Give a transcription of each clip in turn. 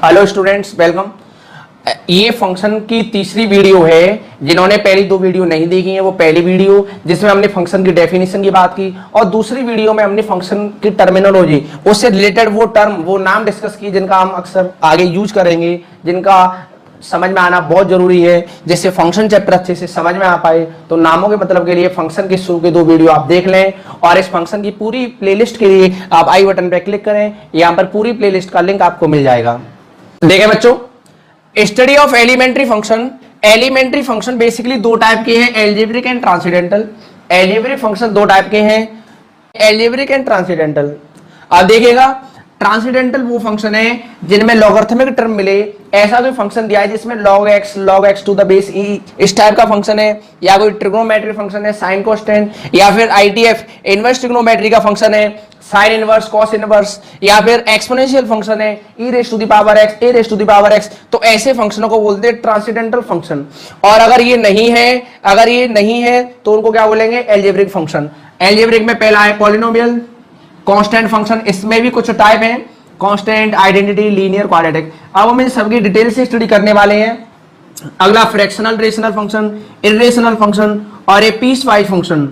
Hello students, welcome. ये function की तीसरी वीडियो है। जिन्होंने पहली दो वीडियो नहीं देखी है वो पहली वीडियो जिसमें हमने फंक्शन की डेफिनेशन की बात की, और दूसरी वीडियो में हमने फंक्शन की टर्मिनोलॉजी, उससे रिलेटेड वो टर्म, वो नाम डिस्कस किए जिनका हम अक्सर आगे यूज करेंगे, जिनका समझ में आना बहुत जरूरी है, जिससे फंक्शन चैप्टर अच्छे से समझ में आ पाए। तो नामों के मतलब के लिए फंक्शन के शुरू के दो वीडियो आप देख लें, और इस फंक्शन की पूरी प्लेलिस्ट के लिए आप आई बटन पर क्लिक करें। यहाँ पर पूरी प्लेलिस्ट का लिंक आपको मिल जाएगा। देखें बच्चों, study of elementary function. Elementary function basically दो टाइप के हैं, algebraic and transcendental. Algebraic function दो टाइप के हैं, एल्जेब्रिक एंड ट्रांसेंडेंटल। अब देखिएगा, ट्रांसेंडेंटल वो फंक्शन है जिनमें लॉगरिथमिक टर्म मिले। ऐसा कोई फंक्शन दिया है जिसमें log x to the base e इस टाइप का फंक्शन है, या कोई ट्रिग्नोमेट्री फंक्शन है साइन कोस्टेंट, या फिर ITF इनवर्स ट्रिग्नोमेट्री का फंक्शन है साइन इनवर्स कॉस इनवर्स, या फिर एक्सपोनेंशियल फंक्शन है e raise to the power x a raise to the power x। तो ऐसे फंक्शनों को बोलते हैं ट्रांसेंडेंटल फंक्शन। और अगर ये नहीं है तो उनको क्या बोलेंगे? Algebraic function. एल्जेब्रिक में पहला है पॉलिनोमियल, कांस्टेंट फंक्शन, इसमें भी कुछ टाइप हैं, कांस्टेंट, आइडेंटिटी, लीनियर, क्वाड्रेटिक। अब हम इन सबकी डिटेल से स्टडी करने वाले हैं। अगला fractional rational function, irrational function और ए पीस वाइज फंक्शन।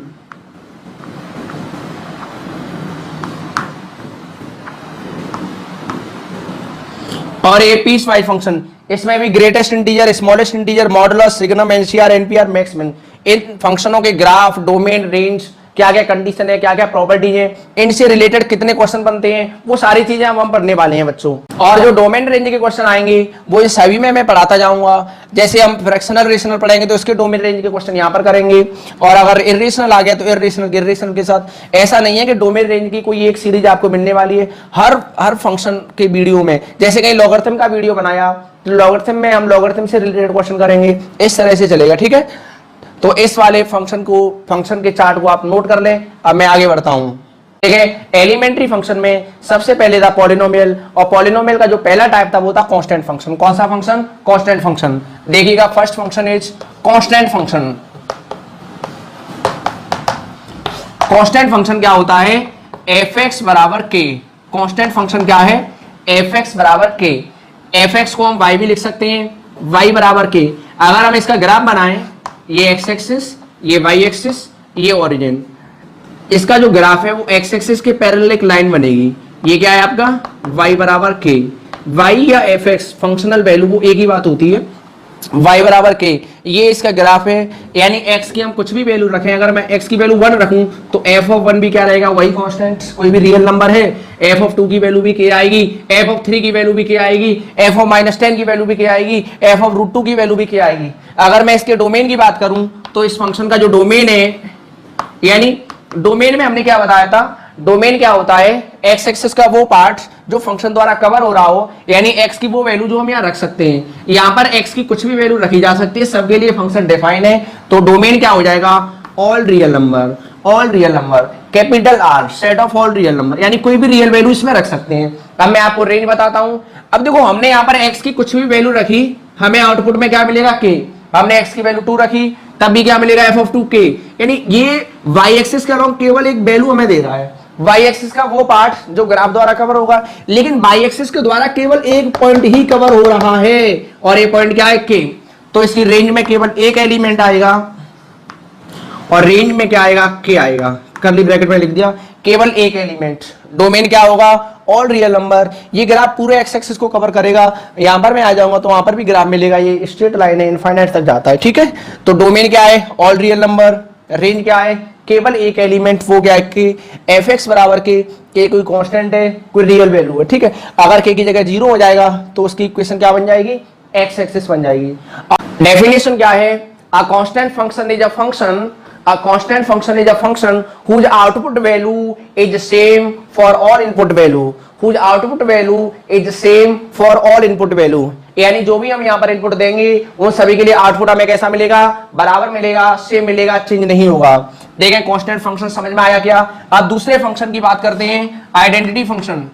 और ए पीस वाइज फंक्शन, इसमें भी greatest integer, smallest integer, modulus, signum, NCR, NPR, maximum, इन फंक्शनों के ग्राफ, डोमेन, रेंज, क्या क्या कंडीशन है, क्या क्या प्रॉपर्टी है, इनसे रिलेटेड कितने क्वेश्चन बनते हैं, वो सारी चीजें हम पढ़ने वाले हैं बच्चों। और जो डोमेन रेंज के क्वेश्चन आएंगे वो इन सभी में मैं पढ़ाता जाऊंगा। जैसे हम फ्रैक्शनल रेशनल पढ़ेंगे तो उसके डोमेन रेंज के क्वेश्चन यहाँ पर करेंगे, और अगर इर्रेशनल आ गया तो इर्रेशनल के साथ। ऐसा नहीं है कि डोमेन रेंज की कोई एक सीरीज आपको मिलने वाली है हर फंक्शन के वीडियो में। जैसे कहीं लॉगरिथम का वीडियो बनाया तो लॉगरिथम में हम लॉगरिथम से रिलेटेड क्वेश्चन करेंगे, इस तरह से चलेगा, ठीक है। तो इस वाले फंक्शन के चार्ट को आप नोट कर लें। अब मैं आगे बढ़ता हूं। देखिए, एलिमेंट्री फंक्शन में सबसे पहले था पॉलिनोमियल, और पॉलिनोमियल का जो पहला टाइप था वो था कांस्टेंट फंक्शन। कौन सा फंक्शन? Constant function. देखिएगा, first function is constant function. Constant function क्या होता है? fx बराबर k। कांस्टेंट फंक्शन क्या है? fx बराबर k। fx को हम y भी लिख सकते हैं, y बराबर k। अगर हम इसका ग्राफ बनाएं, ये एक्स एक्सिस, ये वाई एक्सिस, ये ओरिजिन, इसका जो ग्राफ है वो एक्स एक्सिस के पैरेलल एक लाइन बनेगी। ये क्या है आपका? y बराबर k। y या fx फंक्शनल वैल्यू वो एक ही बात होती है, y बराबर k। ये इसका ग्राफ है, यानी x की हम कुछ भी वैल्यू रखें, अगर मैं x की वैल्यू 1 रखूं तो f ऑफ 1 भी क्या रहेगा? वही कांस्टेंट, कोई भी रियल नंबर है। f ऑफ 2 की वैल्यू भी k आएगी, f ऑफ 3 की वैल्यू भी k आएगी, f ऑफ -10 की वैल्यू भी k आएगी, f ऑफ √2 की वैल्यू भी k आएगी। अगर मैं इसके डोमेन की बात करूं तो इस फंक्शन का जो डोमेन है, यानी डोमेन में हमने क्या बताया था? डोमेन क्या होता है? एक्स एक्सिस का वो पार्ट जो फंक्शन द्वारा कवर हो रहा हो, यानी एक्स की वो वैल्यू जो हम यहाँ रख सकते हैं। यहाँ पर एक्स की कुछ भी वैल्यू रखी जा सकती है, सबके लिए फंक्शन डिफाइन है। तो डोमेन क्या हो जाएगा? All real number. All real number, capital R, set of all real number, यानी कोई भी रियल वैल्यू इसमें रख सकते हैं। अब मैं आपको रेंज बताता हूं। अब देखो, हमने यहाँ पर एक्स की कुछ भी वैल्यू रखी, हमें आउटपुट में क्या मिलेगा? के। हमने एक्स की वैल्यू 2 रखी, तब भी क्या मिलेगा? f of 2k। यानी ये वाई एक्सिस का लॉन्ग केवल एक वैल्यू हमें दे रहा है, वाई एक्सिस का वो पार्ट जो ग्राफ द्वारा कवर होगा, लेकिन वाई एक्सिस के द्वारा केवल एक पॉइंट ही कवर हो रहा है, और ये पॉइंट क्या है? k। तो इसकी रेंज में केवल एक एलिमेंट आएगा, और रेंज में क्या आएगा? k आएगा। कर्ली ब्रैकेट में लिख दिया, केवल एक एलिमेंट। डोमेन क्या होगा? All real number. ये ग्राफ पूरे एक्स एक्सिस को कवर करेगा। यहां पर मैं आ जाऊंगा तो वहां पर भी ग्राफ मिलेगा, ये स्ट्रेट लाइन है, इनफाइनाइट तक जाता है, ठीक है। तो डोमेन क्या है? All real number. रेंज क्या है? केवल एक एलिमेंट, वो क्या है? कि fx बराबर के कोई कांस्टेंट है, कोई रियल वैल्यू है, ठीक है। अगर k की जगह 0 हो जाएगा तो उसकी इक्वेशन क्या बन जाएगी? एक्स एक्सिस बन जाएगी। डेफिनेशन क्या है? A constant function is a function A constant function is a function whose output value is the same for all input value. Whose output value is the same for all input value. यानी जो भी हम यहाँ पर input देंगे उन सभी के लिए आउटपुट हमें कैसा मिलेगा? बराबर मिलेगा, सेम मिलेगा, चेंज नहीं होगा। देखें, कांस्टेंट फंक्शन समझ में आया क्या? अब दूसरे फंक्शन की बात करते हैं, identity function.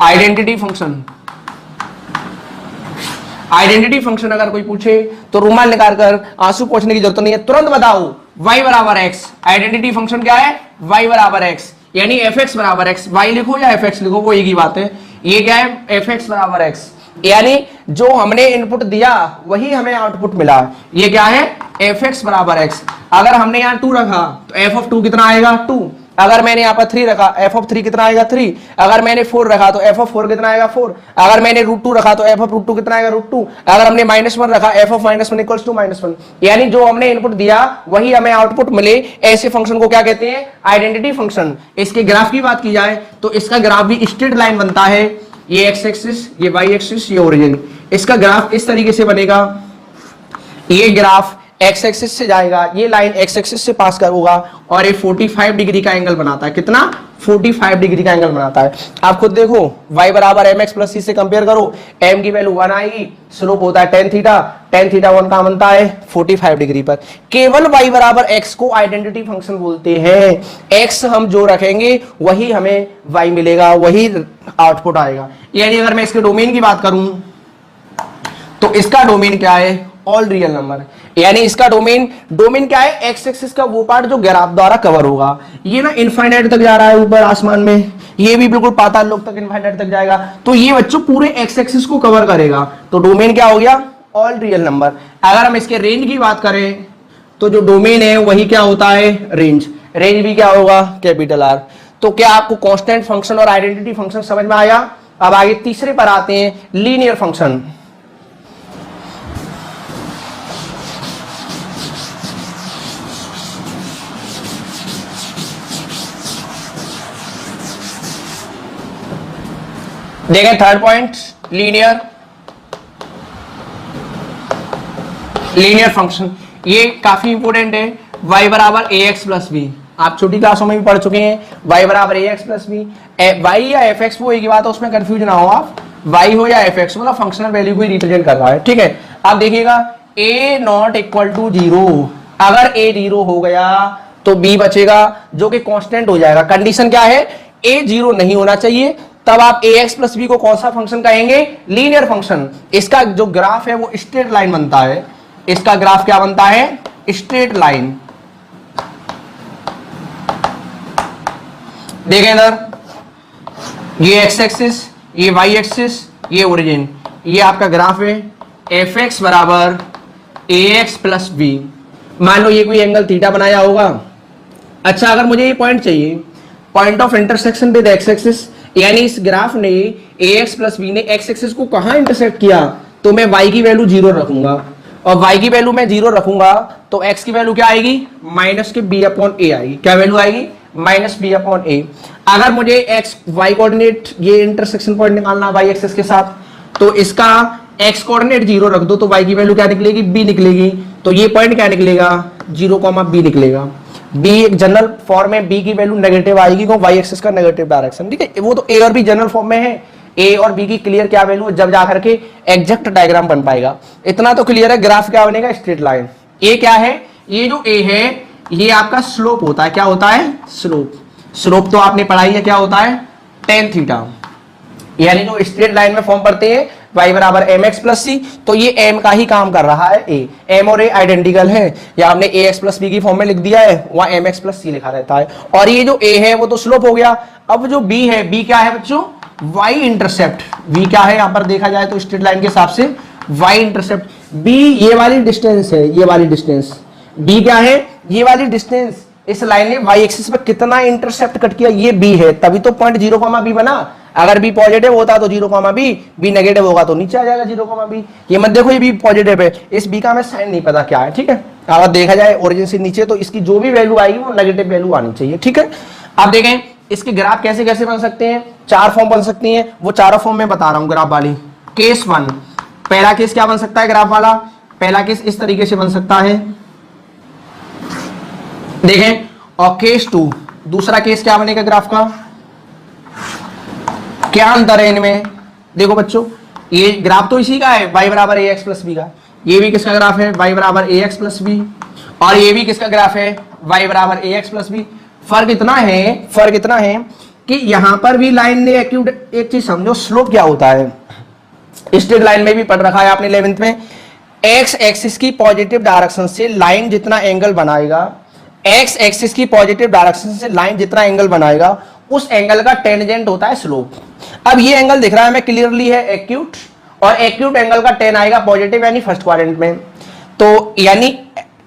Identity function, identity function अगर कोई पूछे तो रुमाल निकाल कर आंसू पोंछने की जरूरत नहीं है, तुरंत बताओ y बराबर x। आइडेंटिटी फंक्शन क्या है? y बराबर x, यानी fx बराबर x। y लिखो या fx लिखो, वो एक ही बात है। ये क्या है, एफ एक्स बराबर एक्स, यानी जो हमने इनपुट दिया वही हमें आउटपुट मिला। ये क्या है, एफ एक्स बराबर एक्स। अगर हमने यहाँ 2 रखा तो एफ ऑफ 2 कितना आएगा, 2। अगर मैंने यहाँ पर 3 रखा, एफ ऑफ 3 कितना आएगा, 3। अगर मैंने 4 रखा तो एफ ऑफ 4 कितना आएगा, 4। अगर मैंने √2 रखा तो एफ ऑफ √2 कितना आएगा, √2। अगर हमने -1 रखा, एफ ऑफ -1 इक्वल्स टू -1। यानी जो हमने इनपुट दिया वही हमें आउटपुट मिले। ऐसे फंक्शन को क्या कहते हैं, आइडेंटिटी फंक्शन। इसके ग्राफ की बात की जाए तो इसका ग्राफ भी स्ट्रेट लाइन बनता है। ये एक्स एक्सिस, ये वाई एक्सिस, ये ओरिजिन। इसका ग्राफ इस तरीके से बनेगा, ये ग्राफ एक्स एक्सिस से जाएगा, ये लाइन एक्स एक्सिस से पास करूंगा और ये 45 डिग्री का एंगल बनाता है। कितना, 45 डिग्री का एंगल बनाता है। आप खुद देखो, y बराबर एम एक्स प्लस सी से कंपेयर करो, m की वैल्यू 1 आएगी, स्लोप होता है tan थीटा, tan थीटा 1 का बनता है 45 डिग्री पर। केवल y बराबर x को आइडेंटिटी फंक्शन बोलते हैं। x हम जो रखेंगे वही हमें y मिलेगा, वही आउटपुट आएगा। यानी अगर मैं इसके डोमेन की बात करूं तो इसका डोमेन क्या है, ऑल रियल नंबर। यानी इसका डोमेन क्या है, एक्स एक्सिस का वो पार्ट जो ग्राफ द्वारा कवर होगा। ये ना इनफाइनाइट तक जा रहा है ऊपर आसमान में, ये भी बिल्कुल पाताल लोक तक इनफाइनाइट तक जाएगा। तो ये बच्चों पूरे एक्स एक्सिस को कवर करेगा। तो डोमेन क्या हो गया, ऑल रियल नंबर। अगर हम इसके रेंज की बात करें तो जो डोमेन है वही क्या होता है, रेंज। रेंज भी क्या होगा, कैपिटल आर। तो क्या आपको कांस्टेंट फंक्शन और आइडेंटिटी फंक्शन समझ में आया। अब आगे तीसरे पर आते हैं, लीनियर फंक्शन। देखें थर्ड पॉइंट, लीनियर फंक्शन। ये काफी इंपोर्टेंट है। y बराबर ए एक्स प्लस बी, आप छोटी क्लासों में भी पढ़ चुके हैं। y बराबर ए एक्स प्लस बी, वाई या एफ एक्स वो एक ही बात है, उसमें कंफ्यूज ना हो आप। y हो या एफ एक्स, मतलब फंक्शनल वैल्यू को ही रिप्रेजेंट कर रहा है, ठीक है। आप देखिएगा a नॉट इक्वल टू 0, अगर a 0 हो गया तो b बचेगा जो कि कांस्टेंट हो जाएगा। कंडीशन क्या है, a 0 नहीं होना चाहिए, तब आप ए एक्स प्लस बी को कौन सा फंक्शन कहेंगे, लीनियर फंक्शन। इसका जो ग्राफ है वो स्ट्रेट लाइन बनता है। इसका ग्राफ क्या बनता है, स्ट्रेट लाइन। देखें इधर, ये एक्स एक्सिस, ये वाई एक्सिस, ये ओरिजिन, ये आपका ग्राफ है। एफ एक्स बराबर ए एक्स प्लस बी। मान लो ये कोई एंगल थीटा बनाया होगा। अच्छा, अगर मुझे ये पॉइंट चाहिए, point of intersection with x axis, यानी इस ग्राफ ने ए एक्स प्लस बी ने एक्स एक्सिस को कहां इंटरसेक्ट किया, तो मैं y की वैल्यू 0 रखूंगा। और y की वैल्यू मैं 0 रखूंगा तो x की वैल्यू क्या आएगी, माइनस के b अपॉन ए आएगी। क्या वैल्यू आएगी, माइनस b अपॉन ए। अगर मुझे x y कोऑर्डिनेट, ये इंटरसेक्शन पॉइंट निकालना y एक्सिस के साथ, तो इसका x कोऑर्डिनेट 0 रख दो तो y की वैल्यू क्या निकलेगी, b निकलेगी। तो ये पॉइंट क्या निकलेगा, 0,b निकलेगा। b एक जनरल फॉर्म में b की वैल्यू नेगेटिव आएगी क्योंकि y एक्सिस का नेगेटिव डायरेक्शन, ठीक है। वो तो a और b जनरल फॉर्म में है, a और b की क्लियर क्या वैल्यू जब जाकर के एग्जैक्ट डायग्राम बन पाएगा। इतना तो क्लियर है, ग्राफ क्या बनेगा, स्ट्रेट लाइन। a क्या है, ये जो a है ये आपका स्लोप होता है। क्या होता है, स्लोप। स्लोप तो आपने पढ़ाई है, क्या होता है, tan थीटा। यानी जो स्ट्रेट लाइन में फॉर्म पड़ते हैं y बराबर एम एक्स प्लस सी, तो ये m का ही काम कर रहा है। a, m और a आइडेंटिकल है, या हमने ए एक्स प्लस बी की फॉर्म में लिख दिया है, वहां एम एक्स प्लस सी लिखा रहता है। और ये जो a है वो तो स्लोप हो गया। अब जो b है, b क्या है बच्चों, y इंटरसेप्ट। v क्या है यहाँ पर देखा जाए तो स्ट्रेट लाइन के हिसाब से y इंटरसेप्ट। b ये वाली डिस्टेंस है, ये वाली डिस्टेंस। b क्या है, ये वाली डिस्टेंस। इस लाइन ने y एक्सिस पर कितना इंटरसेप्ट कट किया, ये b है, तभी तो पॉइंट 0,b बना। अगर b पॉजिटिव होता तो 0,b, b नेगेटिव होगा तो नीचे आ जाएगा 0,b। ये मत देखो ये b पॉजिटिव है, इस b का हमें साइन नहीं पता क्या है, ठीक है। अगर देखा जाए ओरिजिन से नीचे तो इसकी जो भी वैल्यू आएगी वो नेगेटिव वैल्यू आनी चाहिए, ठीक है। अब देखें इसके ग्राफ कैसे कैसे बन सकते हैं, 4 फॉर्म बन सकती हैं। वो चारों फॉर्म में बता रहा हूं ग्राफ वाली। केस 1, पहला केस क्या बन सकता है ग्राफ वाला, पहला केस इस तरीके से बन सकता है, देखें। और केस 2, दूसरा केस क्या बनेगा ग्राफ का, क्या अंतर है इनमें, देखो बच्चों, ये ग्राफ तो इसी का है, y बराबर ए एक्स प्लस बी का। ये भी किसका ग्राफ है, y बराबर ए एक्स प्लस बी। और ये भी किसका ग्राफ है, y बराबर ए एक्स प्लस बी। फर्क इतना है कि यहां पर भी लाइन ने एक चीज समझो, स्लोप क्या होता है। स्ट्रेट लाइन में भी पढ़ रखा है आपने 11th में, एक्स एक्सिस की पॉजिटिव डायरेक्शन से लाइन जितना एंगल बनाएगा, एक्स एक्सिस की पॉजिटिव डायरेक्शन से लाइन जितना एंगल बनाएगा उस एंगल का टेंजेंट होता है स्लोप। अब ये एंगल दिख रहा है हमें क्लियरली है एक्यूट, और एक्यूट एंगल का टेन आएगा पॉजिटिव यानी फर्स्ट क्वाड्रेंट में। तो यानी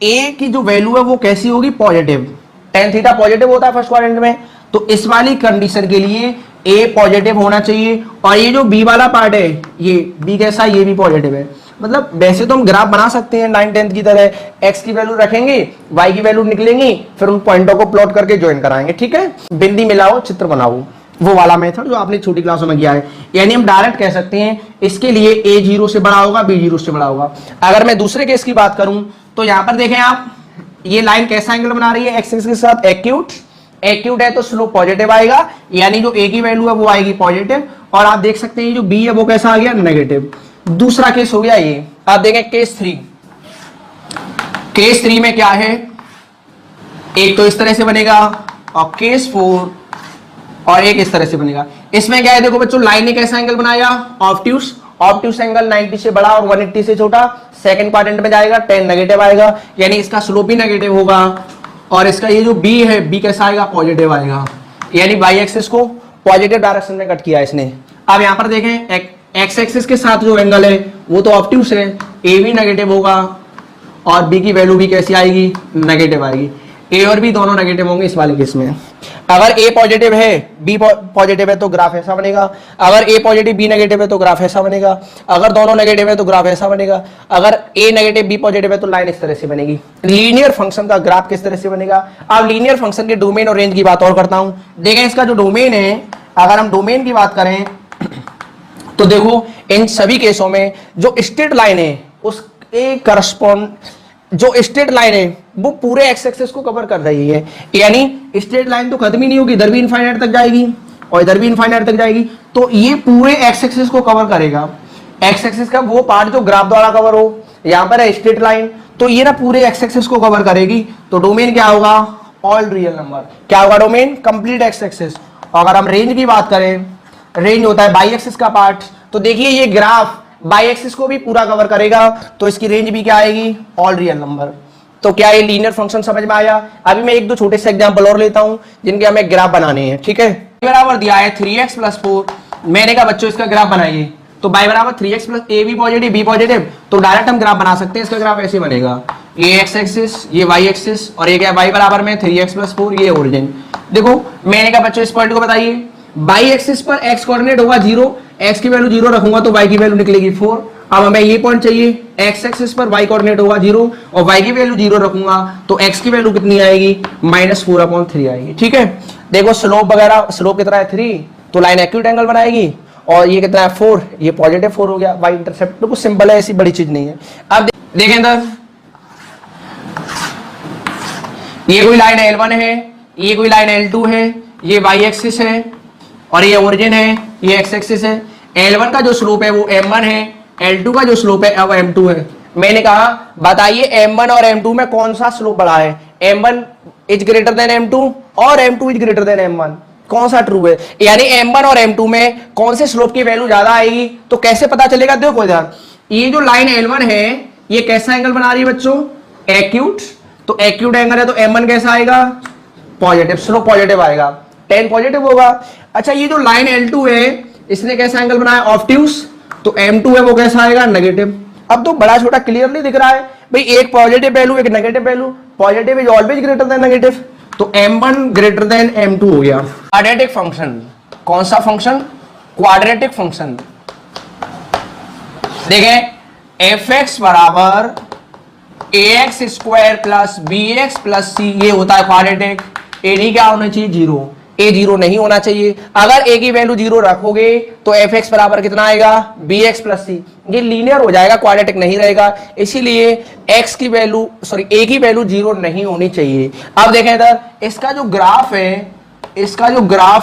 ए की जो वैल्यू है वो कैसी होगी, पॉजिटिव। टेन थीटा पॉजिटिव होता है फर्स्ट क्वाड्रेंट में, तो इस वाली कंडीशन के लिए ए पॉजिटिव होना चाहिए। और ये जो बी वाला पार्ट है, ये बी कैसा, ये भी पॉजिटिव है। मतलब वैसे तो हम ग्राफ बना सकते हैं 9 10 की तरह, एक्स की वैल्यू रखेंगे, वाई की वैल्यू निकलेंगी, फिर उन पॉइंटों को प्लॉट करके ज्वाइन कराएंगे, ठीक है। बिंदी मिलाओ चित्र बनाओ, वो वाला मेथड जो आपने छोटी क्लासों में किया है। यानी हम डायरेक्ट कह सकते हैं इसके लिए ए 0 से बड़ा होगा, बी 0 से बड़ा होगा। अगर मैं दूसरे केस की बात करूं तो यहां पर देखें आप, ये लाइन कैसा एंगल बना रही है, एक्स एक्सिस के साथ एक्यूट। एक्यूट है तो स्लोप पॉजिटिव आएगा, यानी जो ए की वैल्यू है वो आएगी पॉजिटिव। और आप देख सकते हैं जो बी है वो कैसा आ गया, नेगेटिव। दूसरा केस हो गया ये। आप देखें केस 3। केस 3 में क्या है, एक तो इस तरह से बनेगा, और केस 4 और एक इस तरह से बनेगा। इसमें क्या है, देखो बच्चों, लाइन ने कैसा एंगल बनाया, ऑब्ट्यूस। ऑब्ट्यूस एंगल 90 से बड़ा और 180 से छोटा, सेकंड क्वाड्रेंट में जाएगा, 10 नेगेटिव आएगा, यानी इसका स्लोप भी नेगेटिव होगा। और इसका ये जो बी है, बी कैसा आएगा, पॉजिटिव आएगा, यानी वाई एक्सिस को पॉजिटिव डायरेक्शन में कट किया इसने। अब यहां पर देखें एक्स एक्सिस के साथ जो एंगल है वो तो ऑब्ट्यूस है, ए भी नेगेटिव होगा और बी की वैल्यू भी कैसी आएगी, नेगेटिव आएगी। ए और बी दोनों नेगेटिव होंगे इस वाले केस में। अगर ए पॉजिटिव है, बी पॉजिटिव है तो ग्राफ ऐसा बनेगा। अगर ए पॉजिटिव बी नेगेटिव है तो ग्राफ ऐसा बनेगा। अगर दोनों नेगेटिव है तो ग्राफ ऐसा बनेगा। अगर ए नेगेटिव बी पॉजिटिव है तो लाइन इस तरह से बनेगी। लीनियर फंक्शन का ग्राफ किस तरह से बनेगा। अब लीनियर फंक्शन के डोमेन और रेंज की बात और करता हूं। देखें इसका जो डोमेन है, अगर हम डोमेन की बात करें तो देखो इन सभी केसों में जो स्ट्रेट लाइन है उसके करस्पॉन्ड, जो स्ट्रेट लाइन है वो पूरे एक्स एक्सिस को कवर कर रही है, यानी स्ट्रेट लाइन तो खत्म ही नहीं होगी, इधर भी इनफाइनाइट तक जाएगी और इधर भी इनफाइनाइट तक जाएगी, तो ये पूरे एक्स एक्सिस को कवर करेगा। एक्स एक्सिस का वो पार्ट जो ग्राफ द्वारा कवर हो, यहां पर है स्ट्रेट लाइन, तो ये ना पूरे एक्स एक्सिस को कवर करेगी। तो डोमेन क्या होगा, ऑल रियल नंबर। क्या होगा डोमेन, कंप्लीट एक्स एक्सिस। अगर हम रेंज की बात करें, रेंज होता है बाई एक्सिस का पार्ट। तो देखिए ये ग्राफ बाई एक्सिस को भी पूरा कवर करेगा, तो इसकी रेंज भी क्या आएगी, ऑल रियल नंबर। तो क्या ये लीनियर फंक्शन समझ में आया। अभी मैं एक दो छोटे से एग्जांपल और लेता हूं जिनके हमें ग्राफ बनाने हैं, ठीक है। बराबर दिया है 3x + 4, मैंने कहा बच्चों इसका ग्राफ बनाइए, तो y बराबर 3x + a भी पॉजिटिव बी पॉजिटिव, तो डायरेक्ट हम ग्राफ बना सकते हैं। इसका ग्राफ ऐसे बनेगा, ये x एक्सिस, ये y एक्सिस, और ये क्या y बराबर में 3x + 4, ये ओरिजिन। देखो मैंने कहा बच्चों इस पॉइंट को बताइए, y एक्सिस पर x कोऑर्डिनेट होगा 0, x की वैल्यू 0 रखूंगा तो y की वैल्यू निकलेगी 4। अब हमें ये पॉइंट चाहिए, x एक्सिस पर y कोऑर्डिनेट होगा 0 और y की वैल्यू 0 रखूंगा तो x की वैल्यू कितनी आएगी, -4/3 आएगी, ठीक है। देखो स्लोप वगैरह, स्लोप कितना है 3, तो लाइन एक्यूट एंगल बनाएगी, और ये कितना है 4, ये पॉजिटिव 4 हो गया। y इंटरसेप्ट बिल्कुल सिंपल है, ऐसी बड़ी चीज नहीं है। अब देखें इधर, ये कोई लाइन L1 है, ये कोई लाइन L2 है, ये y एक्सिस है और ये ओरिजिन है, ये x एक्सिस है। L1 का जो स्लोप है वो m1 है, L2 का जो स्लोप है वो m2 है। मैंने कहा बताइए m1 और m2 में कौन सा स्लोप बड़ा है, m1 is greater than m2 और m2 is greater than m1, कौन सा ट्रू है। यानी m1 और m2 में कौन से स्लोप की वैल्यू ज्यादा आएगी, तो कैसे पता चलेगा। देखो इधर ये जो लाइन L1 है ये कैसा एंगल बना रही है बच्चों, एक्यूट, तो एक्यूट एंगल है तो m1 कैसा आएगा, पॉजिटिव, स्लोप पॉजिटिव आएगा, 10 पॉजिटिव होगा। अच्छा ये जो लाइन L2 है इसने कैसा एंगल बनाया, ऑब्ट्यूस, तो m2 है वो कैसा आएगा, नेगेटिव। अब तो बड़ा छोटा क्लियरली दिख रहा है भाई, एक पॉजिटिव वैल्यू एक negative value, positive is always greater than negative, तो m1 ग्रेटर देन m2 हो गया। क्वाड्रेटिक फंक्शन, कौन सा फंक्शन, क्वाड्रेटिक फंक्शन। देखें fx बराबर ax² + bx + c, ये होता है क्वाड्रेटिक। ए डी क्या होना चाहिए, 0, ए 0 नहीं होना चाहिए। अगर ए की वैल्यू 0 रखोगे तो fx बराबर कितना आएगा, bx + c, ये लीनियर हो जाएगा, क्वाड्रेटिक नहीं रहेगा। इसीलिए x की वैल्यू, सॉरी a की वैल्यू 0 नहीं होनी चाहिए। अब देखें इधर, इसका जो ग्राफ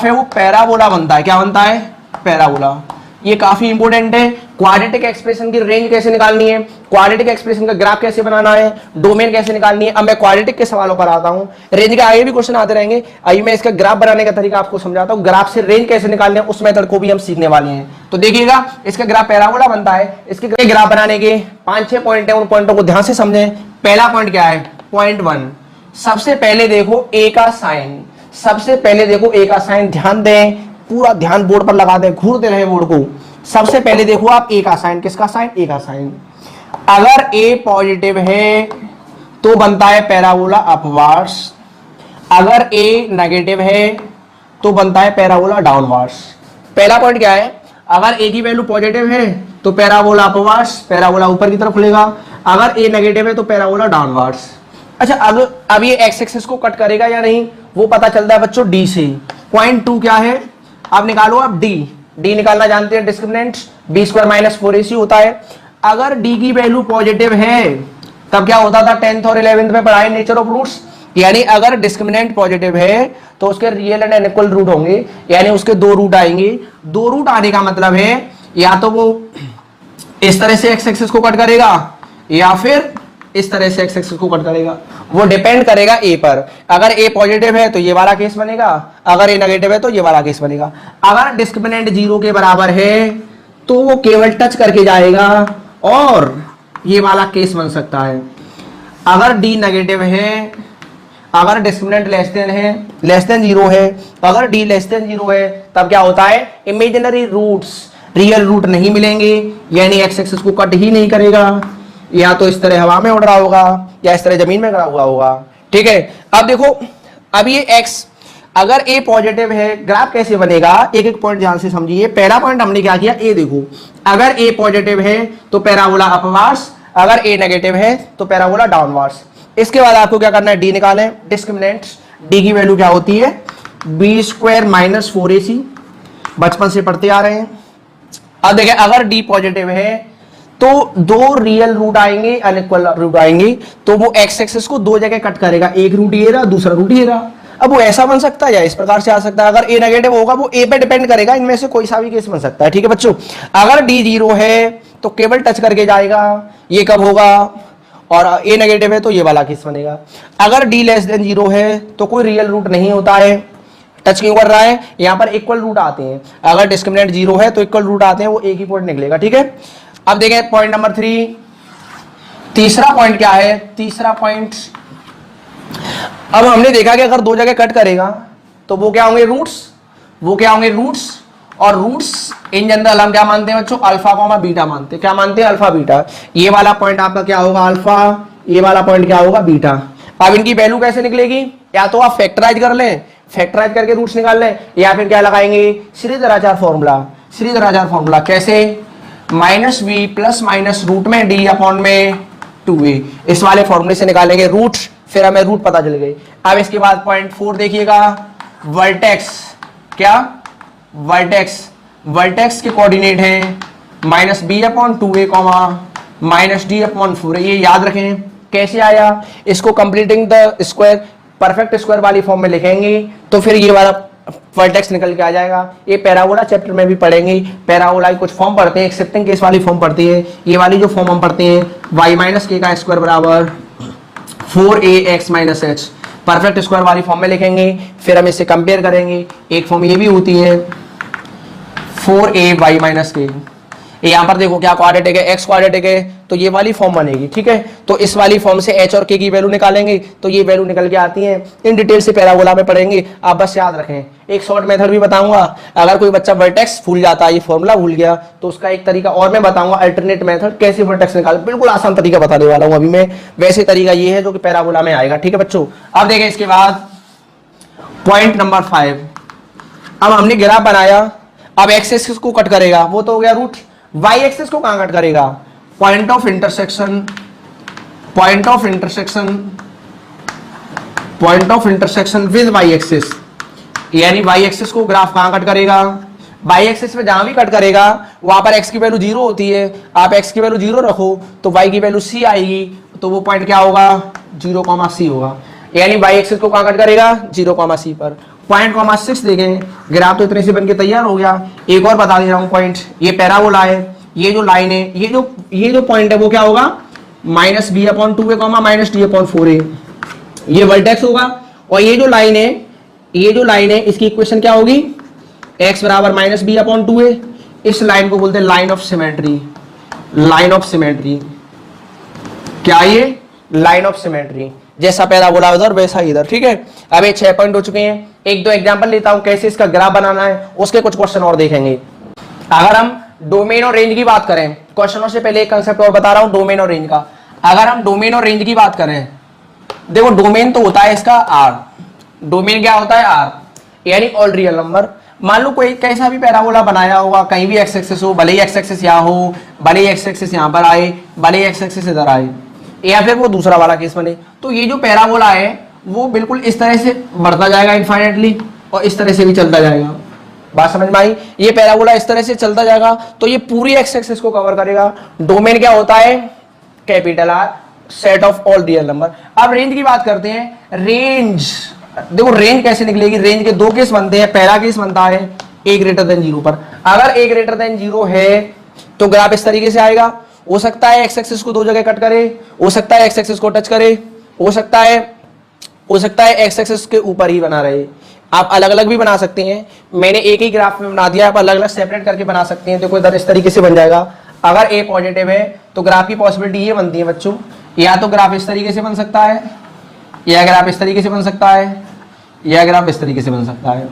है वो पैराबोला बनता है। क्या बनता है, पैराबोला। ये काफी इंपॉर्टेंट है। क्वाड्रेटिक एक्सप्रेशन की रेंज कैसे निकालनी है, क्वाड्रेटिक एक्सप्रेशन का ग्राफ कैसे बनाना है, डोमेन कैसे निकालनी है। अब मैं क्वाड्रेटिक के सवालों पर आता हूं, रेंज के आगे भी क्वेश्चन आते रहेंगे। आइए मैं इसका ग्राफ बनाने का तरीका आपको समझाता हूं, ग्राफ से रेंज कैसे निकालने है उस मेथड को भी हम सीखने वाले हैं। तो देखिएगा इसका ग्राफ पैराबोला बनता है। इसके ग्राफ बनाने के 5-6 पॉइंट है, उन पॉइंटों को ध्यान से समझें। पहला पॉइंट क्या है, पॉइंट 1, सबसे पहले देखो ए का साइन, सबसे पहले देखो ए का साइन, ध्यान दें, पूरा ध्यान बोर्ड पर लगा दें, घूरते रहे बोर्ड को। सबसे पहले देखो आप ए का साइन, किसका साइन, ए का साइन। अगर ए पॉजिटिव है तो बनता है पैराबोला अपवार्ड्स, अगर ए नेगेटिव है तो बनता है पैराबोला डाउनवार्ड्स। पहला पॉइंट क्या है, अगर ए की वैल्यू पॉजिटिव है तो पैराबोला अपवार्ड्स, पैराबोला ऊपर की तरफ खुलेगा, अगर ए नेगेटिव है तो पैराबोला डाउनवार्ड्स। अच्छा, अब ये एक्स एक्सिस को कट करेगा या नहीं वो पता चलता है बच्चों डी से। पॉइंट 2 क्या है, आप निकालो आप डी, डी निकालना जानते हैं, discriminant B square minus 4ac होता है। अगर डी की वैल्यू पॉजिटिव है तब क्या होता था, 10th और 11th में पढ़ाए नेचर ऑफ रूट्स, यानी अगर डिस्क्रिमिनेंट पॉजिटिव है तो उसके रियल एंड अनइक्वल रूट होंगे, यानी उसके 2 रूट आएंगे। 2 रूट आने का मतलब है या तो वो इस तरह से एक्स एक्सिस को कट करेगा या फिर इस तरह से एक्स एक्सिस को कट करेगा, वो डिपेंड करेगा ए पर। अगर ए पॉजिटिव है तो ये वाला केस बनेगा, अगर ए नेगेटिव है तो ये वाला केस बनेगा। अगर डिस्क्रिमिनेंट 0 के बराबर है तो वो केवल टच करके जाएगा और ये वाला केस बन सकता है। अगर डी नेगेटिव है, अगर डिस्क्रिमिनेंट लेस देन 0 है, अगर डी लेस देन 0 है तब क्या होता है, इमेजिनरी रूट्स रियल रूट नहीं मिलेंगे, यानी एक्स एक्सिस को कट ही नहीं करेगा, या तो इस तरह हवा में उड़ रहा होगा या इस तरह जमीन में खड़ा हुआ होगा। ठीक है, अब देखो, अब ये एक्स, अगर ए पॉजिटिव है ग्राफ कैसे बनेगा, एक एक पॉइंट ध्यान से समझिए। पहला पॉइंट हमने क्या किया, ए देखो, अगर ए पॉजिटिव है तो पैराबोला अपवार्ड्स, अगर ए नेगेटिव है तो पैराबोला डाउनवार्ड्स। इसके बाद आपको क्या करना है, डी निकालें, डिस्क्रिमिनेंट डी की वैल्यू क्या होती है, बी स्क्वायर माइनस 4ac, बचपन से पढ़ते आ रहे हैं। अब देखें, अगर डी पॉजिटिव है तो 2 रियल रूट आएंगे, अनइक्वल रूट आएंगे, तो वो एक्स एक्सिस को 2 जगह कट करेगा, एक रूट ये रहा, दूसरा रूट ये रहा। अब वो ऐसा बन सकता है या इस प्रकार से आ सकता है। अगर ए नेगेटिव होगा वो ए पे डिपेंड करेगा, इनमें से कोई सा भी केस बन सकता है। ठीक है बच्चों, अगर डी 0 है तो केवल टच करके जाएगा, ये कब होगा, और ए नेगेटिव है तो ये वाला केस बनेगा। अगर डी लेस देन 0 है तो कोई रियल रूट नहीं होता है, टच क्यों कर रहा है, यहाँ पर इक्वल रूट आते हैं। अगर डिस्क्रिमिनेंट 0 है तो इक्वल रूट आते हैं, वो एक ही पॉइंट निकलेगा। ठीक है, अब देखें पॉइंट नंबर 3, तीसरा पॉइंट क्या है, तीसरा पॉइंट, अब हमने देखा कि अगर 2 जगह कट करेगा तो वो क्या होंगे, रूट्स, वो क्या होंगे, रूट्स। और रूट्स इन जनरल हम क्या मानते हैं बच्चों, अल्फा कॉमा बीटा मानते हैं। क्या मानते हैं, अल्फा बीटा। ये वाला पॉइंट आपका क्या होगा, अल्फा, ये वाला पॉइंट क्या होगा, बीटा। अब इनकी वैल्यू कैसे निकलेगी, या तो आप फैक्टराइज कर लें, फैक्टराइज करके रूट्स निकाल लें, या फिर क्या लगाएंगे, श्रीधराचार्य फॉर्मूला। श्रीधराचार्य फॉर्मूला कैसे, minus b plus minus root में डी अपॉन में 2a, इस वाले फॉर्मूले से निकालेंगे रूट, फिर हमें रूट पता चल गई। अब इसके बाद पॉइंट 4 देखिएगा, वर्टेक्स, क्या, वर्टेक्स, वर्टेक्स के कोऑर्डिनेट है minus b upon 2a comma minus d upon 4a। ये याद रखें कैसे आया, इसको completing the square, perfect square वाली फॉर्म में लिखेंगे तो फिर ये वाला वर्टेक्स निकल के आ जाएगा। ये पैराबोला चैप्टर में भी पढ़ेंगे, पैराबोला की कुछ फॉर्म पढ़ते हैं, एक्सेप्टिंग केस वाली फॉर्म पढ़ती है। ये वाली जो फॉर्म हम पढ़ते हैं, y माइनस के का स्क्वायर बराबर 4ax minus H, perfect square वाली फॉर्म में लिखेंगे, फिर हम इससे कंपेयर करेंगे। एक फॉर्म ये भी होती है 4a y माइनस के, यहाँ पर देखो क्या क्वाड्रेटिक है, x क्वाड्रेटिक है, तो ये वाली फॉर्म बनेगी। ठीक है, तो इस वाली फॉर्म से h और k की वैल्यू निकालेंगे तो ये वैल्यू निकल के आती है। इन डिटेल से पैराबोला में पढ़ेंगे, आप बस याद रखें। एक शॉर्ट मेथड भी बताऊंगा, अगर कोई बच्चा वर्टेक्स भूल जाता है, ये फॉर्मूला भूल गया, तो उसका एक तरीका और मैं बताऊंगा, अल्टरनेट मेथड, कैसे वर्टेक्स निकाल, बिल्कुल आसान तरीका बताने वाला हूं अभी मैं। वैसे तरीका ये है जो कि पैराबोला में आएगा। ठीक है बच्चों, अब देखें इसके बाद पॉइंट नंबर 5, अब हमने ग्राफ बनाया, अब एक्स एक्सिस को कट करेगा, वो तो हो गया रूट। वाई एक्सिस को कहां कट करेगा, point of intersection, point of intersection, point of intersection with y axis, यानी वाई एक्सिस को ग्राफ कहां कट करेगा, वाई एक्सिस पे जहां भी कट करेगा वहां पर एक्स की वैल्यू 0 होती है। आप एक्स की वैल्यू 0 रखो तो वाई की वैल्यू c आएगी, तो वो पॉइंट क्या होगा, 0,c होगा। यानी वाई एक्सिस को कहां कट करेगा, 0,c पर। पॉइंट 6 देखें, ग्राफ तो इतने से बनके तैयार हो गया। एक और बता दे रहा हूं पॉइंट, ये पैराबोला है, ये जो लाइन है, ये जो पॉइंट है वो क्या होगा, minus b upon 2a comma minus d upon 4a, ये वर्टेक्स होगा। और ये जो लाइन है, ये जो लाइन है, इसकी इक्वेशन क्या होगी, x बराबर माइनस बी अपॉन 2a। इस लाइन को बोलते हैं line of symmetry, line of symmetry. क्या ये, लाइन ऑफ सिमेट्री। जैसा पैराबोला उधर वैसा इधर, ठीक है। अब ये 6 पॉइंट हो चुके हैं। एक दो एग्जांपल लेता हूं कैसे इसका ग्राफ बनाना है, उसके कुछ क्वेश्चन और देखेंगे। अगर हम डोमेन और रेंज की बात करें, क्वेश्चनों से पहले एक कंसेप्ट और बता रहा हूं डोमेन और रेंज का। अगर हम डोमेन और रेंज की बात करें, देखो डोमेन तो होता है इसका आर, डोमेन क्या होता है आर, यानी ऑल रियल नंबर। मान लो कोई कैसा भी पैराबोला बनाया होगा, कहीं भी एक्स एक्सिस हो, भले ही एक्स एक्सिस यहाँ हो, भले ही एक्स एक्सिस यहाँ पर आए, भले ही एक्स एक्सिस इधर आए, या फिर वो दूसरा वाला केस बने, तो ये जो पैराबोला है वो बिल्कुल इस तरह से बढ़ता जाएगा इनफाइनाइटली, और इस तरह से भी चलता जाएगा। बात समझ में आई? ये पैराबोला इस तरह से चलता जाएगा तो ये पूरी एक्स एक्सिस को कवर करेगा। डोमेन क्या होता है? Capital R, set of all real number. अब रेंज की बात करते हैं। रेंज, देखो रेंज कैसे निकलेगी? रेंज के दो केस बनते हैं। पहला केस बनता है a ग्रेटर देन 0 पर। अगर a ग्रेटर देन 0 है तो ग्राफ इस तरीके से आएगा। हो सकता है एक्स एक्सिस को दो जगह कट करे, हो सकता है एक्स एक्सिस को टच करे, हो सकता है एक्स एक्सिस के ऊपर ही बना रहे। आप अलग अलग भी बना सकते हैं, मैंने एक ही ग्राफ में बना दिया, आप अलग अलग सेपरेट करके बना सकते हैं। देखो इधर इस तरीके से बन जाएगा। अगर a पॉजिटिव है तो ग्राफ की पॉसिबिलिटी ये बनती है बच्चों, या तो ग्राफ इस तरीके से बन सकता है, या ग्राफ इस तरीके से बन सकता है, या ग्राफ इस तरीके से बन सकता है।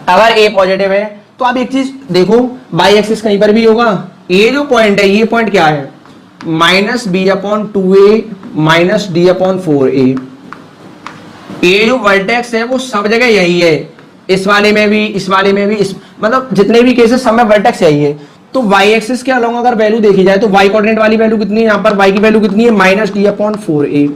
अगर a पॉजिटिव है तो आप एक चीज देखो, बाई एक्सिस कहीं पर भी होगा। ये जो पॉइंट है, ये पॉइंट क्या है? -b/2a - d/4a। ये जो वर्टेक्स है वो सब जगह यही है, इस वाले में भी, इस वाले में भी, मतलब जितने भी केसेस सब में वर्टेक्स यही है। तो y एक्सिस के अलोंग अगर वैल्यू देखी जाए तो y कोऑर्डिनेट वाली वैल्यू कितनी है? यहाँ पर y की वैल्यू कितनी है? -d/4a।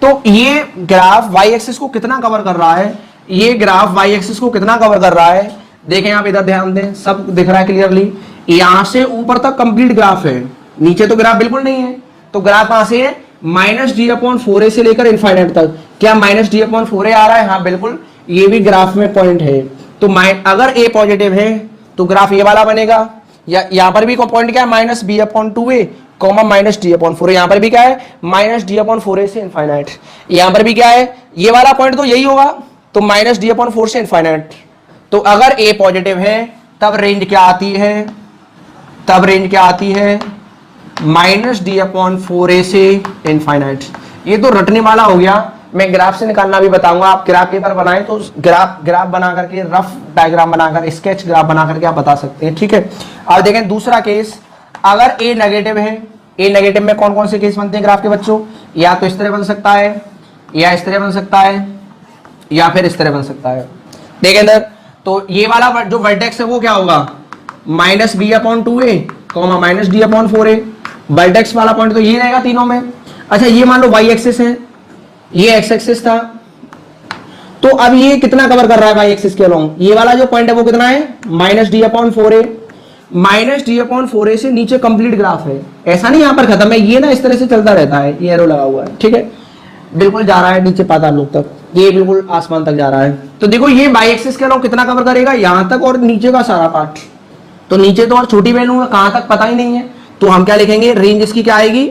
तो ये ग्राफ y एक्सिस को कितना कवर कर रहा है? ये ग्राफ y एक्सिस को कितना कवर कर रहा है? देखें आप इधर ध्यान दें, सब दिख रहा है क्लियरली। यहां से ऊपर तक कंप्लीट ग्राफ है, नीचे तो ग्राफ बिल्कुल नहीं है। तो ग्राफ कहां से है? -d/4a से लेकर इनफाइनाइट तक। क्या -d/4a आ रहा है? हाँ बिल्कुल, ये भी ग्राफ में पॉइंट है। तो अगर a पॉजिटिव है तो ग्राफ ये वाला बनेगा। या यहां पर भी पॉइंट क्या है? -b/2a, -d/4a। यहां पर भी क्या है? -d/4a से इनफाइनाइट। यहां पर भी क्या है? ये वाला पॉइंट तो यही होगा, तो -d/4 से इनफाइनाइट। तो अगर a पॉजिटिव है तब रेंज क्या आती है? तब रेंज क्या आती है? -d/4a से इनफाइनाइट। ये तो रटने वाला हो गया, मैं ग्राफ से निकालना भी बताऊंगा। आप ग्राफ पेपर बनाएं तो ग्राफ बना करके, रफ डायग्राम बनाकर, स्केच ग्राफ बना करके आप बता सकते हैं, ठीक है। अब देखें दूसरा केस, अगर a नेगेटिव है, a नेगेटिव में कौन कौन से केस बनते हैं ग्राफ के बच्चों? या तो इस तरह बन सकता है, या इस तरह बन सकता है, या फिर इस तरह बन सकता है। देखें इधर, तो ये वाला जो वर्टेक्स है वो क्या होगा? -b/2a, -d/4a। वर्टेक्स वाला पॉइंट तो ये रहेगा तीनों में। अच्छा ये मान लो y एक्सिस है, ये x एक्सिस था, तो अब ये कितना कवर कर रहा है y एक्सिस के अलोंग? ये वाला जो पॉइंट है वो कितना है? -d/4a। -d/4a से नीचे कंप्लीट ग्राफ है, ऐसा नहीं यहां पर खत्म है, ये ना इस तरह से चलता रहता है, ये एरो लगा हुआ है, ठीक है, बिल्कुल जा रहा है नीचे पाताल लोक तक, ये बिल्कुल आसमान तक जा रहा है। तो देखो ये y एक्सिस के अलोंग कितना कवर करेगा? यहां तक और नीचे का सारा पार्ट। तो नीचे तो और छोटी वैल्यू है, कहां तक पता ही नहीं है, तो हम क्या लिखेंगे? रेंज इसकी क्या आएगी?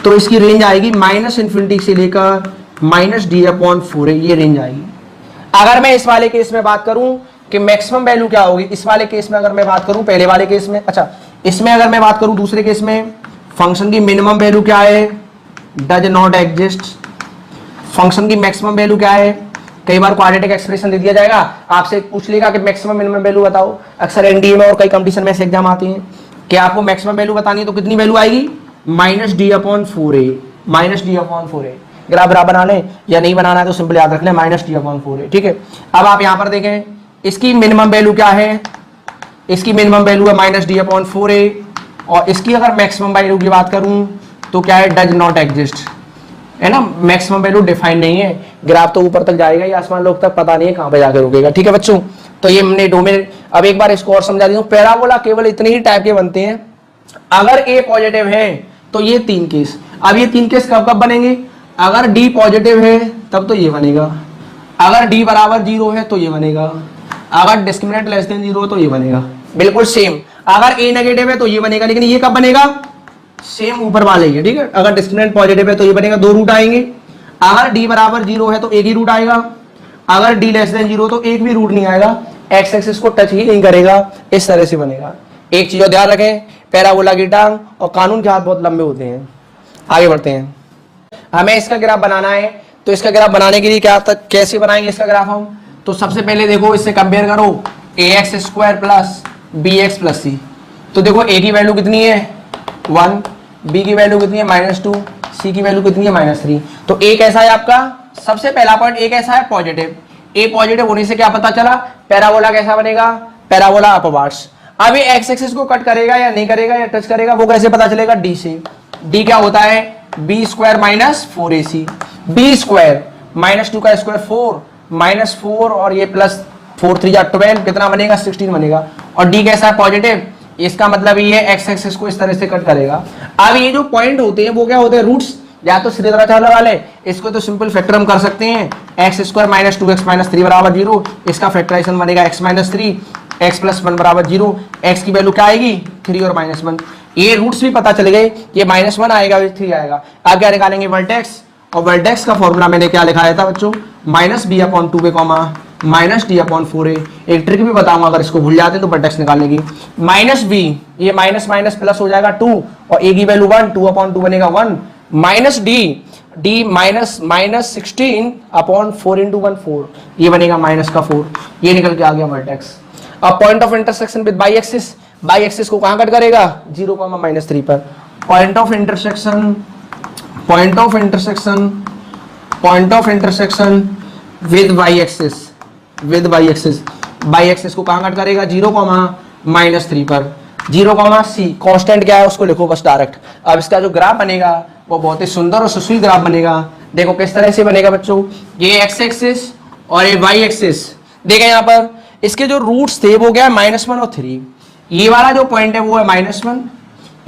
तो इसकी रेंज आएगी -∞ से लेकर -d/4a, ये रेंज आएगी। अगर मैं इस वाले केस में बात करूं कि मैक्सिमम वैल्यू क्या होगी, इस वाले केस में अगर मैं बात करूं, पहले वाले केस में, अच्छा इसमें अगर मैं बात करूं दूसरे केस में, फंक्शन की मिनिमम वैल्यू क्या है? Does not exist. फंक्शन की मैक्सिमम वैल्यू क्या है? कई बार क्वाड्रेटिक एक्सप्रेशन दे दिया जाएगा, आपसे पूछ लेगा कि मैक्सिमम मिनिमम वैल्यू बताओ। अक्सर एनडीए में और कई कंपटीशन में ऐसे एग्जाम आते हैं कि आपको मैक्सिमम वैल्यू बतानी है, तो कितनी वैल्यू आएगी? -d/4a, -d/4a। ग्राफ बराबर बना लें, या नहीं बनाना है तो सिंपल याद रख लें -d/4a, ठीक है। अब आप यहां पर देखें, इसकी मिनिमम वैल्यू क्या है? इसकी मिनिमम वैल्यू है -d/4a, और इसकी अगर मैक्सिमम वैल्यू की बात करूं तो क्या है? डज नॉट एग्जिस्ट, है ना, मैक्सिमम वैल्यू डिफाइन नहीं है। ग्राफ तो ऊपर तक जाएगा या आसमान लोक तक, पता नहीं है कहां पे जाकर रुकेगा, ठीक है बच्चों। तो ये हमने डोमेन, अब एक बार इसको और समझा दूं। पैराबोला केवल इतने ही टाइप के बनते हैं। अगर a पॉजिटिव है तो ये तीन केस। अब ये तीन केस कब कब बनेंगे? अगर d पॉजिटिव है तब तो ये बनेगा, अगर d = 0 है तो ये बनेगा, अगर डिस्क्रिमिनेंट लेस देन 0 तो ये बनेगा, बिल्कुल सेम। अगर a नेगेटिव है तो ये बनेगा, लेकिन ये कब बनेगा? सेम ऊपर वाले ही है, ठीक है। अगर डिस्क्रिमिनेंट पॉजिटिव है तो ये बनेगा, दो रूट आएंगे। अगर d = 0 है तो एक ही रूट आएगा, अगर d लेस देन 0 तो एक भी रूट नहीं आएगा, x एक्सिस को टच ही नहीं करेगा, इस तरह से बनेगा। एक चीज ध्यान रखें, पैराबोला की टांग और कानून के हाथ बहुत लंबे होते हैं। आगे बढ़ते हैं। हमें इसका ग्राफ बनाना है, तो इसका ग्राफ बनाने के लिए कैसे बनाएंगे इसका ग्राफ हम? तो सबसे पहले देखो इससे कंपेयर करो ax square plus bx plus C. तो देखो a की वैल्यू कितनी है 1, b की वैल्यू कितनी है -2, c की वैल्यू कितनी है -3। तो a कैसा है आपका? सबसे पहला पॉइंट a कैसा है? पॉजिटिव। a पॉजिटिव होने से क्या पता चला? पैराबोला कैसा बनेगा? Parabola upwards. अब ये x एक्सिस को कट करेगा या नहीं करेगा या टच करेगा, वो कैसे पता चलेगा? d से। d क्या होता है? b square minus 4ac। b square -2 का स्क्वायर 4 -4 और ये प्लस 4 3 या 12, कितना बनेगा? 16 बनेगा। और d कैसा है? पॉजिटिव। इसका मतलब ये x एक्सिस को इस तरह से कट करेगा। अब ये जो पॉइंट होते हैं वो क्या होते हैं? रूट्स। या तो सीधे तरह चलने वाले, इसको तो सिंपल फैक्टर हम कर सकते हैं, x square minus 2x minus 3 बराबर 0। इसका फैक्टराइजेशन बनेगा x माइनस 3 x प्लस 1 बराबर 0। x की वैल्यू क्या आएगी? 3 और -1। ये रूट्स भी पता चले गए, ये -1 आएगा, 3 आएगा। अब क्या निकालेंगे? वर्टेक्स। और वर्टेक्स का फॉर्मूला मैंने क्या लिखाया था बच्चों? -b/2a comma -d/4a। एक ट्रिक भी बताऊंगा, अगर इसको भूल जाते हैं तो वर्टेक्स निकालने की। -b, ये माइनस माइनस प्लस हो जाएगा 2 और a की वैल्यू 1, 2/2 बनेगा 1 माइनस d माइनस 16/4 × 1 4, ये बनेगा -4। ये निकल के आ गया वर्टेक्स। अब point of intersection with by axis को कहां कट करेगा? 0, -3 पर। Point of intersection with by axis को कहां कट करेगा? 0, -3 पर। 0, c कांस्टेंट क्या है उसको लिखो बस डायरेक्ट। अब इसका जो ग्राफ बनेगा वो बहुत ही सुंदर और सुशील ग्राफ बनेगा। देखो किस तरह से बनेगा बच्चों, ये x एक्सिस और ये y एक्सिस। देखा यहाँ पर इसके जो रूट्स थे वो क्या है? -1 और 3। ये वाला जो पॉइंट है वो है -1,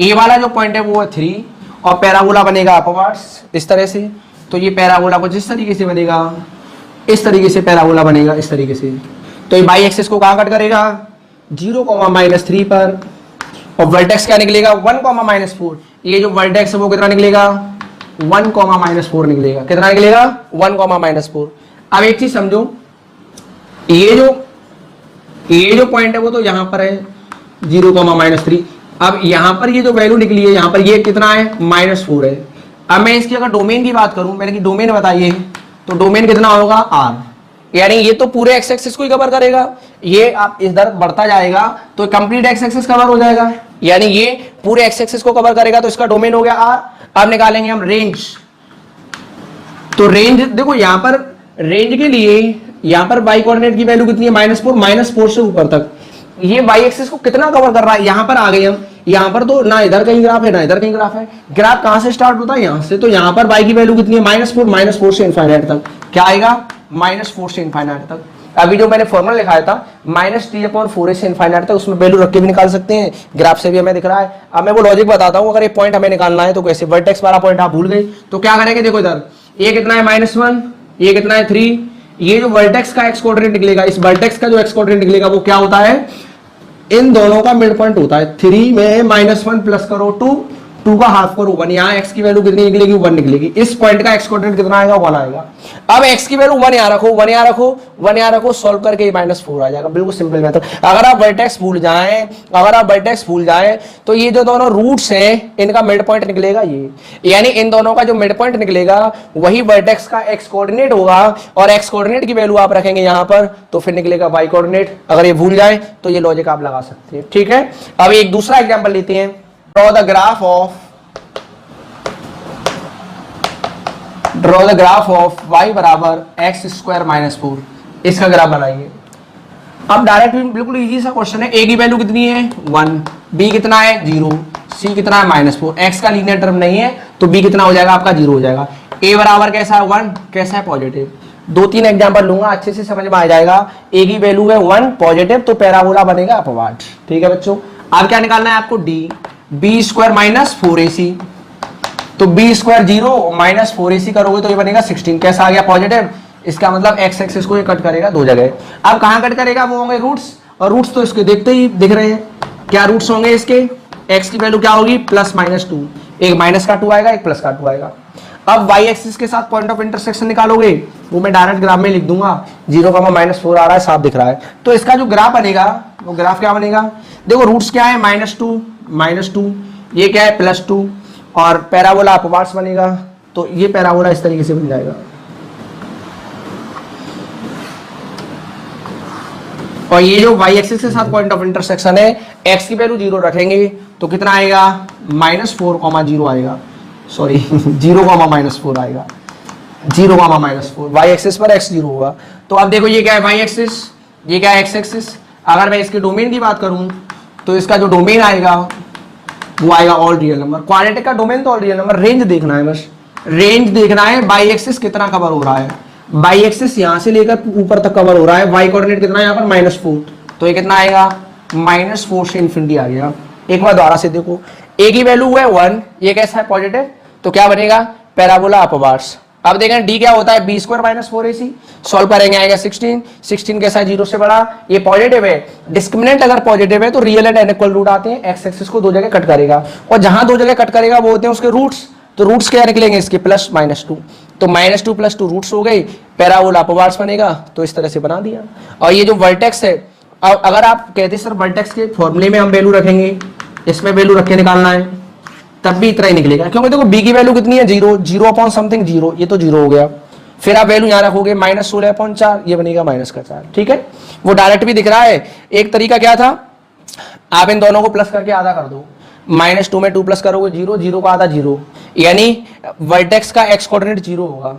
ये वाला जो पॉइंट है वो है 3, और पैराबोला बनेगा अपवार्ड्स इस तरह से। तो ये पैराबोला को जिस तरीके से बनेगा इस तरीके से पैराबोला बनेगा इस तरीके से। तो ये y एक्सिस को कहां कट करेगा? 0, -3 पर। और वर्टेक्स क्या निकलेगा? 1, -4। ये जो वर्टेक्स है वो कितना निकलेगा? 1, -4 निकलेगा। कितना निकलेगा? 1, -4। अब एक चीज समझो, ये जो पॉइंट है वो तो यहां पर है 0, -3। अब यहां पर ये जो वैल्यू निकली है यहां पर ये कितना है? -4 है। अब मैं इसकी अगर डोमेन की बात करूं, मैंने की डोमेन बताइए, तो डोमेन कितना होगा? R। यानी ये तो पूरे x एक्सिस को ही कवर करेगा। ये आप इधर बढ़ता जाएगा तो कंप्लीट x एक्सिस कवर हो जाएगा, यानी ये पूरे x एक्सिस को कवर करेगा। तो इसका डोमेन हो गया R। अब निकालेंगे हम रेंज। तो रेंज देखो यहां पर रेंज के लिए यहां पर y कोऑर्डिनेट की वैल्यू कितनी है? -4 से ऊपर तक। ये y एक्सिस को कितना कवर कर रहा है? यहां पर आ गए हम, यहां पर तो ना इधर कहीं ग्राफ है ना इधर कहीं ग्राफ है। ग्राफ कहां से स्टार्ट होता है? यहां से। तो यहां पर y की वैल्यू कितनी है? -4 से इनफाइनाइट तक। क्या आएगा? -4 से इनफाइनाइट तक। अभी जो मैंने फॉर्मूला लिखाया था -d/4a से इनफाइनाइट तक, उसमें वैल्यू रख के भी निकाल सकते हैं, ग्राफ से भी हमें दिख रहा है। अब मैं वो लॉजिक बताता हूं, अगर ये पॉइंट हमें निकालना है तो कैसे। वर्टेक्स वाला पॉइंट आप भूल गए तो क्या करेंगे? देखो इधर ये कितना है? -1, ये कितना है? 3। ये जो वर्टेक्स का x कोऑर्डिनेट निकलेगा, इस वर्टेक्स का जो x कोऑर्डिनेट निकलेगा वो क्या होता है? इन दोनों का मिड पॉइंट होता है। 3 में -1 प्लस करो 2 का हाफ करो 1। यहाँ x की वैल्यू कितनी निकलेगी? 1 निकलेगी। इस पॉइंट का x कोऑर्डिनेट कितना आएगा? 1 आएगा। अब x की वैल्यू 1 यहाँ रखो, 1 यहाँ रखो, 1 यहाँ रखो, सॉल्व करके -4 आ जाएगा। बिल्कुल सिंपल मेथड। अगर आप वर्टेक्स भूल जाएं तो ये जो दोनों रूट्स हैं इनका मिड पॉइंट निकलेगा ये, यानी इन दोनों का जो मिड पॉइंट निकलेगा वही वर्टेक्स का x कोऑर्डिनेट होगा। और x कोऑर्डिनेट की वैल्यू आप रखेंगे यहाँ पर तो फिर निकलेगा y कोऑर्डिनेट। अगर ये भूल जाए तो ये लॉजिक आप लगा सकते हैं, ठीक है। अब एक दूसरा एग्जाम्पल लेते हैं। Draw the graph of y बराबर x स्क्वायर -4। इसका ग्राफ बनाइए। अब डायरेक्ट बिल्कुल इजी सा क्वेश्चन है। a की वैल्यू कितनी है? 1, b कितना है? 0, c कितना है? -4। x का लीनियर टर्म नहीं है तो b कितना हो जाएगा? आपका 0 हो जाएगा। a बराबर कैसा है? 1, कैसा है? पॉजिटिव। 2-3 एग्जाम्पल लूंगा, अच्छे से समझ में आ जाएगा। a की वैल्यू है 1 पॉजिटिव, तो पैराबोला बनेगा अपवार्ड, ठीक है बच्चों। अब क्या निकालना है आपको? d, b square -4ac। तो b स्क्वायर 0 -4ac करोगे तो ये बनेगा 16। कैसा आ गया? पॉजिटिव। इसका मतलब x एक्सिस को ये कट करेगा 2 जगह। अब कहां कट करेगा? वो होंगे रूट्स, और रूट्स तो इसके देखते ही दिख रहे हैं। क्या रूट्स होंगे इसके? x की वैल्यू क्या होगी? +-2। एक माइनस का 2 आएगा, एक प्लस का 2 आएगा। अब y एक्सिस के साथ पॉइंट ऑफ इंटरसेक्शन निकालोगे, वो मैं डायरेक्ट ग्राफ में लिख दूंगा। 0, -4 आ रहा है, साफ दिख रहा है। तो इसका जो ग्राफ बनेगा वो ग्राफ क्या बनेगा? देखो रूट्स क्या है? -2, ये क्या है? +2, और पैराबोला अपवार्ड्स बनेगा तो ये पैराबोला इस तरीके से बन जाएगा। और ये जो y एक्सिस के साथ पॉइंट ऑफ इंटरसेक्शन है, x की वैल्यू 0 रखेंगे तो कितना आएगा, -4,0 आएगा, सॉरी 0,-4 आएगा, 0,-4, y एक्सिस पर x 0 होगा। तो अब देखो ये क्या है y एक्सिस, ये क्या है x एक्सिस। अगर मैं इसके डोमेन की बात करूं तो इसका जो डोमेन आएगा वो आएगा ऑल रियल नंबर। क्वाड्रेटिक का डोमेन तो ऑल रियल नंबर, रेंज देखना है, बस रेंज देखना है y एक्सिस कितना कवर हो रहा है। y एक्सिस यहां से लेकर ऊपर तक कवर हो रहा है, y कोऑर्डिनेट कितना है यहाँ पर -4, तो ये कितना आएगा -4 से इन्फिनिटी आ गया। एक बार दोबारा से देखो, a की वैल्यू है 1, ये कैसा है पॉजिटिव, तो क्या बनेगा पैराबोला अपवार्ड्स। अब देखें d क्या होता है b² - 4ac, सॉल्व करेंगे आएगा 16, 16 कैसा है 0 से बड़ा, ये पॉजिटिव है। डिस्क्रिमिनेंट अगर पॉजिटिव है तो रियल एंड अनइक्वल रूट आते हैं, x एक्सिस को दो जगह कट करेगा और जहां दो जगह कट करेगा वो होते हैं उसके रूट्स। तो रूट्स क्या निकलेंगे इसके +-2, तो -2 + 2 रूट्स हो गई, पैराबोला अपवार्ड्स बनेगा। तो इस तरह से बना दिया। और ये जो वर्टेक्स है, अगर आप कहते सर वर्टेक्स के फॉर्मूले में हम वैल्यू रखेंगे, इसमें वैल्यू रख के निकालना है, तब भी इतना ही निकलेगा, क्योंकि देखो b की वैल्यू कितनी है 0, 0/something 0, ये तो 0 हो गया। फिर आप वैल्यू यहाँ रखोगे -16/4, ये बनेगा -4, ठीक है। वो डायरेक्ट भी दिख रहा है। एक तरीका क्या था, आप इन दोनों को प्लस करके आधा कर दो, -2 में 2 प्लस करोगे 0, 0 का आधा 0, यानी वर्टेक्स का x कोऑर्डिनेट 0 होगा।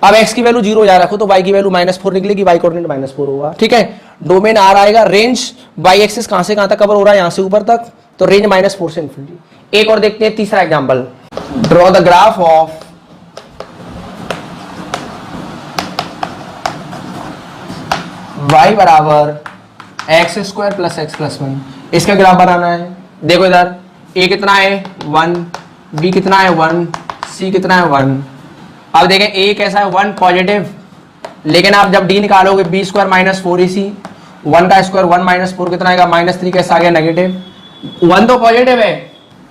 अब x की वैल्यू 0 यहाँ रखो तो y की वैल्यू -4 निकलेगी, y कोऑर्डिनेट -4 होगा, ठीक है। डोमेन R आएगा, रेंज y एक्सिस कहां से कहां तक कवर हो रहा है, यहां से ऊपर तक, तो रेंज -4 से इन्फिनिटी। एक और देखते हैं तीसरा example, draw the graph of y बराबर x² + x + 1, इसका ग्राफ बनाना है। देखो इधर a कितना है 1, b कितना है 1, c कितना है 1। अब देखें a कैसा है 1 पॉजिटिव, लेकिन आप जब d निकालोगे b² - 4ac, 1 का स्क्वायर 1 - 4 कितना आएगा -3, कैसा आ गया नेगेटिव। 1 तो पॉजिटिव है,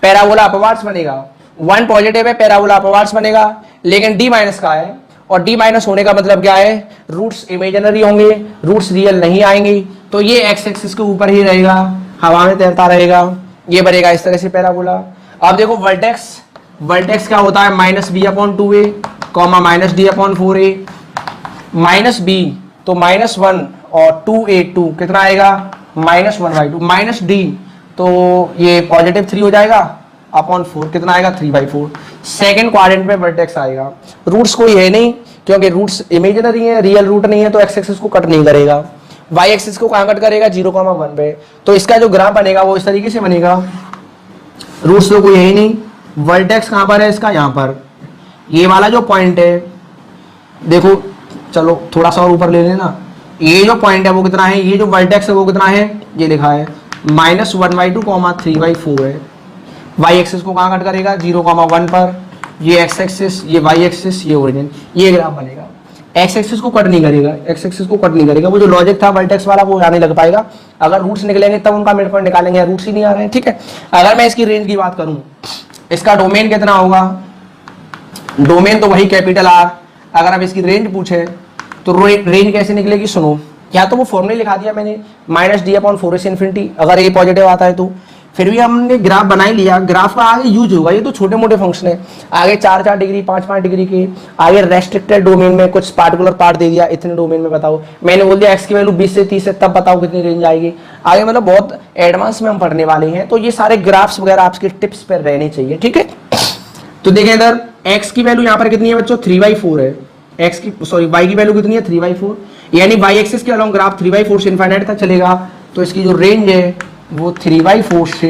पैराबोला अपवार्ड्स बनेगा, 1 पॉजिटिव है पैराबोला अपवार्ड्स बनेगा, लेकिन d माइनस का है, और d माइनस होने का मतलब क्या है, रूट्स इमेजिनरी होंगे, रूट्स रियल नहीं आएंगे, तो ये x एक्सिस के ऊपर ही रहेगा, हवा में तैरता रहेगा, ये बनेगा इस तरह से पैराबोला। अब देखो वर्टेक्स क्या होता है, -b/2a, -d/4a, -b तो -1 और 2a2 कितना आएगा -1/2, -d तो ये पॉजिटिव 3 हो जाएगा अपॉन 4, कितना आएगा 3/4। सेकंड क्वाड्रेंट में वर्टेक्स आएगा, रूट्स कोई है नहीं, क्योंकि रूट्स इमेजिनरी है, रियल रूट नहीं है, तो x एक्सिस को कट नहीं करेगा, y एक्सिस को कहां कट करेगा 0,1 पे। तो इसका जो ग्राफ बनेगा वो इस तरीके से बनेगा, रूट्स तो कोई है ही नहीं, वर्टेक्स कहां पर है इसका, यहां पर, ये वाला जो पॉइंट है, देखो चलो थोड़ा सा और ऊपर ले लेना, ये जो पॉइंट है वो कितना है, ये जो वर्टेक्स है वो कितना है, ये लिखा है -1/2, 3/4 है। y एक्सिस को कहां कट करेगा 0,1 पर, ये x एक्सिस, ये y एक्सिस, ये ओरिजिन, ये ग्राफ बनेगा। x एक्सिस को कट नहीं करेगा, x एक्सिस को कट नहीं करेगा, वो जो लॉजिक था वर्टेक्स वाला वो आने लग पाएगा, अगर रूट्स निकलेंगे तब उनका मिड पॉइंट निकालेंगे, रूट्स ही नहीं आ रहे हैं, ठीक है। अगर मैं इसकी रेंज की बात करूं, इसका डोमेन कितना होगा, डोमेन तो वही कैपिटल R, अगर आप इसकी रेंज पूछे तो रेंज कैसे निकलेगी, सुनो, या तो वो फॉर्मूले लिखा दिया मैंने, -d/4a से इन्फिनिटी, अगर a पॉजिटिव आता है तो, फिर भी हमने ग्राफ बना ही लिया, ग्राफ का आगे यूज होगा, ये तो छोटे मोटे फंक्शन है, आगे 4-4 डिग्री 5-5 डिग्री के, आगे रेस्ट्रिक्टेड डोमेन में कुछ पार्टिकुलर पार्ट दे दिया, इतने डोमेन में बताओ, मैंने बोल दिया x की वैल्यू 20 से 30 है, तब बताओ कितनी रेंज आएगी, आगे मतलब बहुत एडवांस में हम पढ़ने वाले हैं, तो ये सारे ग्राफ्स वगैरह आपके टिप्स पर रहने चाहिए, ठीक है। तो देखें इधर x की वैल्यू यहाँ पर कितनी है बच्चों 3/4 है, x की सॉरी y की वैल्यू कितनी है 3/4, यानी y एक्सिस के अलॉन्ग ग्राफ 3/4 से इनफाइनाइट तक चलेगा, तो इसकी जो रेंज है वो 3/4 से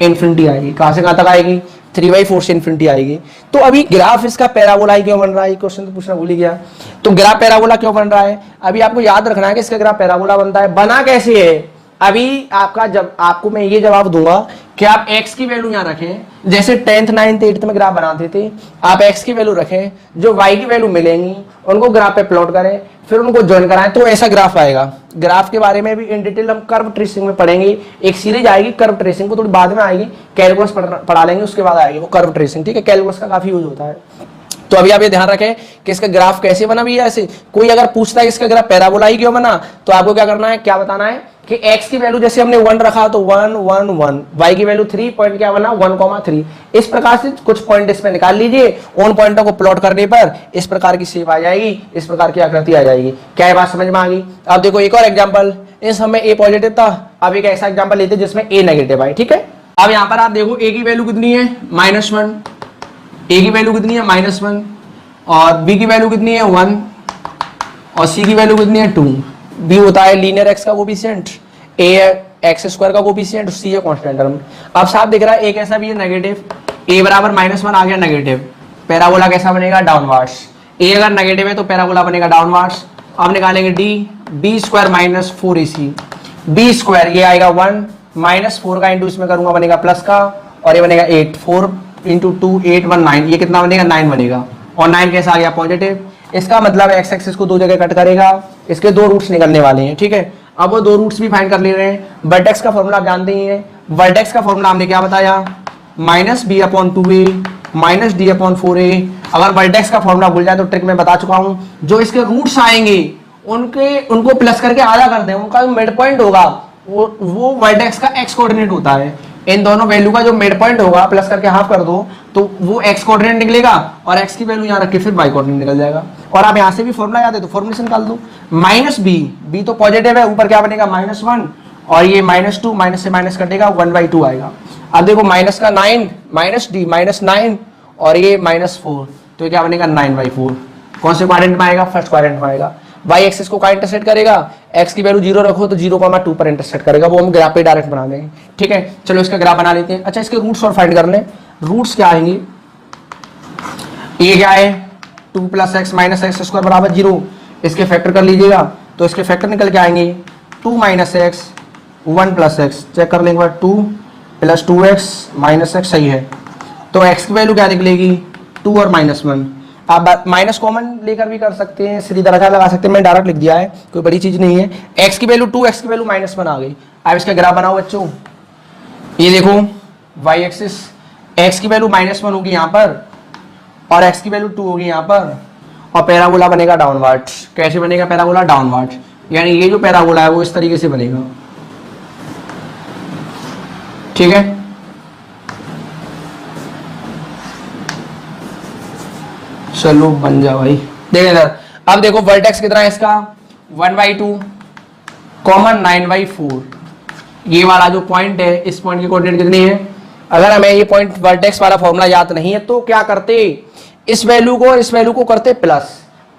इन्फिनिटी आएगी, कहां से कहां तक आएगी 3/4 से इन्फिनिटी आएगी। तो अभी ग्राफ इसका पैराबोला क्यों बन रहा है, क्वेश्चन तो पूछना भूल ही गया, तो ग्राफ पैराबोला क्यों बन रहा है, अभी आपको याद रखना है कि इसका ग्राफ पैराबोला बनता है, बना कैसे है, अभी आपका जब आपको मैं ये जवाब दूंगा कि आप x की वैल्यू यहाँ रखें, जैसे 10th 9th 8th में ग्राफ बनाते थे, आप x की वैल्यू रखें, जो y की वैल्यू मिलेंगी उनको ग्राफ पे प्लॉट करें, फिर उनको ज्वाइन कराएं, तो ऐसा ग्राफ आएगा। ग्राफ के बारे में भी इन डिटेल हम कर्व ट्रेसिंग में पढ़ेंगे, एक सीरीज आएगी कर्व ट्रेसिंग को, थोड़ी बाद में आएगी, कैलकुलस पढ़ा लेंगे उसके बाद आएगी वो कर्व ट्रेसिंग, ठीक है, कैलकुलस का काफी यूज होता है। तो अभी आप ये ध्यान रखें कि इसका ग्राफ कैसे बना भैया। ऐसे कोई अगर पूछता है इसका ग्राफ पैराबोला ही क्यों बना, तो आपको क्या करना है, क्या बताना है कि x की वैल्यू जैसे हमने 1 रखा तो 1 1 1, y की वैल्यू 3 पॉइंट क्या बना 1,3। इस प्रकार से कुछ पॉइंट इसमें निकाल लीजिए, उन पॉइंटों को प्लॉट करने पर इस प्रकार की शेप आ जाएगी, इस प्रकार की आकृति आ जाएगी। क्या ये बात समझ में आ गई। अब देखो एक और एग्जाम्पल, इस समय a पॉजिटिव था, अब एक ऐसा एग्जाम्पल लेते जिसमें a नेगेटिव आए। ठीक है, अब यहाँ पर आप देखो a की वैल्यू कितनी है -1, a की वैल्यू कितनी है -1, और b की वैल्यू कितनी है 1, और c की वैल्यू कितनी है 2। b होता है लीनियर x का कोफिशिएंट, a है x² का कोफिशिएंट, c है कांस्टेंट टर्म। अब साफ दिख रहा है एक ऐसा भी है नेगेटिव, a बराबर -1 आ गया नेगेटिव, पैराबोला कैसा बनेगा डाउनवर्ड्स। a अगर नेगेटिव है तो पैराबोला बनेगा डाउनवर्ड्स। अब निकालेंगे d, b² -4ac, b² ये आएगा 1, -4 का इंटू इसमें करूंगा बनेगा प्लस का, और ये बनेगा 8, 4 इंटू 2 8 1 9, ये कितना बनेगा 9 बनेगा, और 9 कैसा आ गया पॉजिटिव। इसका मतलब एक्स एक्सिस को दो जगह कट करेगा, इसके दो रूट्स निकलने वाले हैं। ठीक है, अब वो दो रूट्स भी फाइंड कर ले रहे हैं। वर्टेक्स का फॉर्मूला आप जानते ही हैं, वर्टेक्स का फॉर्मूला हमने क्या बताया -b/2a -d/4a। अगर वर्टेक्स का फॉर्मूला भूल जाए तो ट्रिक में बता चुका हूं, जो इसके रूट्स आएंगे उनको प्लस करके आधा कर दें, उनका मिड पॉइंट होगा वो वर्टेक्स का एक्स कोऑर्डिनेट होता है। इन दोनों वैल्यू का जो मिड पॉइंट होगा प्लस करके हाफ कर दो तो वो एक्स कोऑर्डिनेट निकलेगा, और एक्स की वैल्यू यहाँ रख के फिर वाई कोऑर्डिनेट निकल जाएगा। और आप यहाँ से भी फॉर्मूला याद है तो फॉर्मूला से निकाल दो, -b तो पॉजिटिव है, ऊपर क्या बनेगा -1, और ये -2 माइनस से माइनस कटेगा 1/2 आएगा। अब देखो माइनस का 9 -d -9, और ये -4, तो क्या बनेगा 9/4। कौन से क्वाड्रेंट में आएगा, फर्स्ट क्वाड्रेंट में आएगा। वाई एक्सिस को कहाँ इंटरसेक्ट करेगा, एक्स की वैल्यू 0 रखो तो 0,2 पर इंटरसेक्ट करेगा, वो हम ग्राफ पे डायरेक्ट बना देंगे। ठीक है, चलो इसका ग्राफ बना लेते हैं। अच्छा, इसके रूट्स और फाइंड कर लें। रूट्स क्या आएंगे, ये क्या है 2 + x - x² बराबर 0, इसके फैक्टर कर लीजिएगा तो इसके फैक्टर निकल के आएंगे 2 - x 1 + x। चेक कर लेंगे 2 + 2x - x सही है, तो x की वैल्यू क्या निकलेगी 2 और -1। आप माइनस कॉमन लेकर भी कर सकते हैं, सीधी दरजा लगा सकते हैं, मैंने डायरेक्ट लिख दिया है, कोई बड़ी चीज नहीं है। x की वैल्यू 2, x की वैल्यू -1 आ गई। अब इसका ग्राफ बनाओ बच्चों, ये देखो y एक्सिस, x की वैल्यू -1 होगी यहाँ पर, और x की वैल्यू 2 होगी यहाँ पर, और पैराबोला बनेगा डाउनवर्ड। कैसे बनेगा पैराबोला डाउनवर्ड, यानी ये जो पैराबोला है वो इस तरीके से बनेगा। ठीक है, चलो बन जा भाई। देखिए इधर, अब देखो वर्टेक्स कितना है इसका 1/2 कॉमन 9/4। ये वाला जो पॉइंट है, इस पॉइंट की कोऑर्डिनेट कितनी है। अगर हमें ये पॉइंट वर्टेक्स वाला फॉर्मूला याद नहीं है तो क्या करते, इस वैल्यू को और इस वैल्यू को करते प्लस,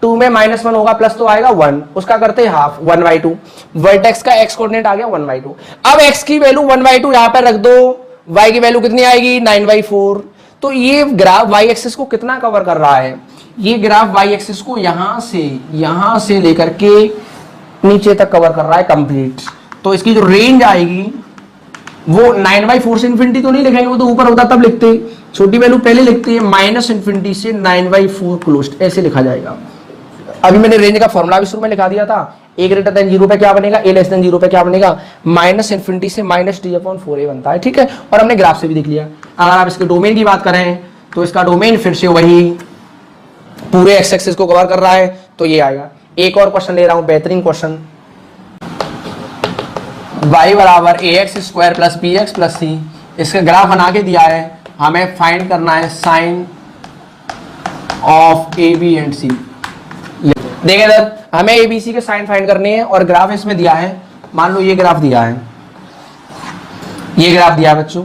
2 में -1 होगा प्लस तो आएगा 1, उसका करते हाफ 1/2। वर्टेक्स का एक्स कोऑर्डिनेट आ गया 1/2। अब एक्स की वैल्यू 1/2 यहां पर रख दो, वाई की वैल्यू कितनी आएगी 9/4। तो ये ग्राफ वाई एक्सिस को कितना कवर कर रहा है, ये ग्राफ वाई एक्सिस को यहां से लेकर के नीचे तक कवर कर रहा है कंप्लीट। तो इसकी जो रेंज आएगी वो 9/4 से इन्फिनिटी तो नहीं लिखेंगे, वो तो ऊपर होता तब लिखते, छोटी वैल्यू पहले लिखते हैं, -∞ से 9/4 क्लोज्ड ऐसे लिखा जाएगा। अभी मैंने रेंज का फॉर्मूला भी शुरू में लिखा दिया था, a > 0 पे क्या बनेगा, a < 0 पे क्या बनेगा, -∞ से -d/4a बनता है। ठीक है, और हमने ग्राफ से भी देख लिया। अगर आप इसके डोमेन की बात करें तो इसका डोमेन फिर से वही पूरे एक्स एक्सिस को कवर कर रहा है, तो ये आएगा। एक और क्वेश्चन ले रहा हूं, बेहतरीन question, y = ax² + bx + c। इसका ग्राफ बना के दिया है, हमें फाइंड करना है sign of A B and C. देखिए सर, हमें एबीसी के साइन फाइंड करने हैं और ग्राफ इसमें दिया है। मान लो ये ग्राफ दिया है, ये ग्राफ दिया है बच्चों,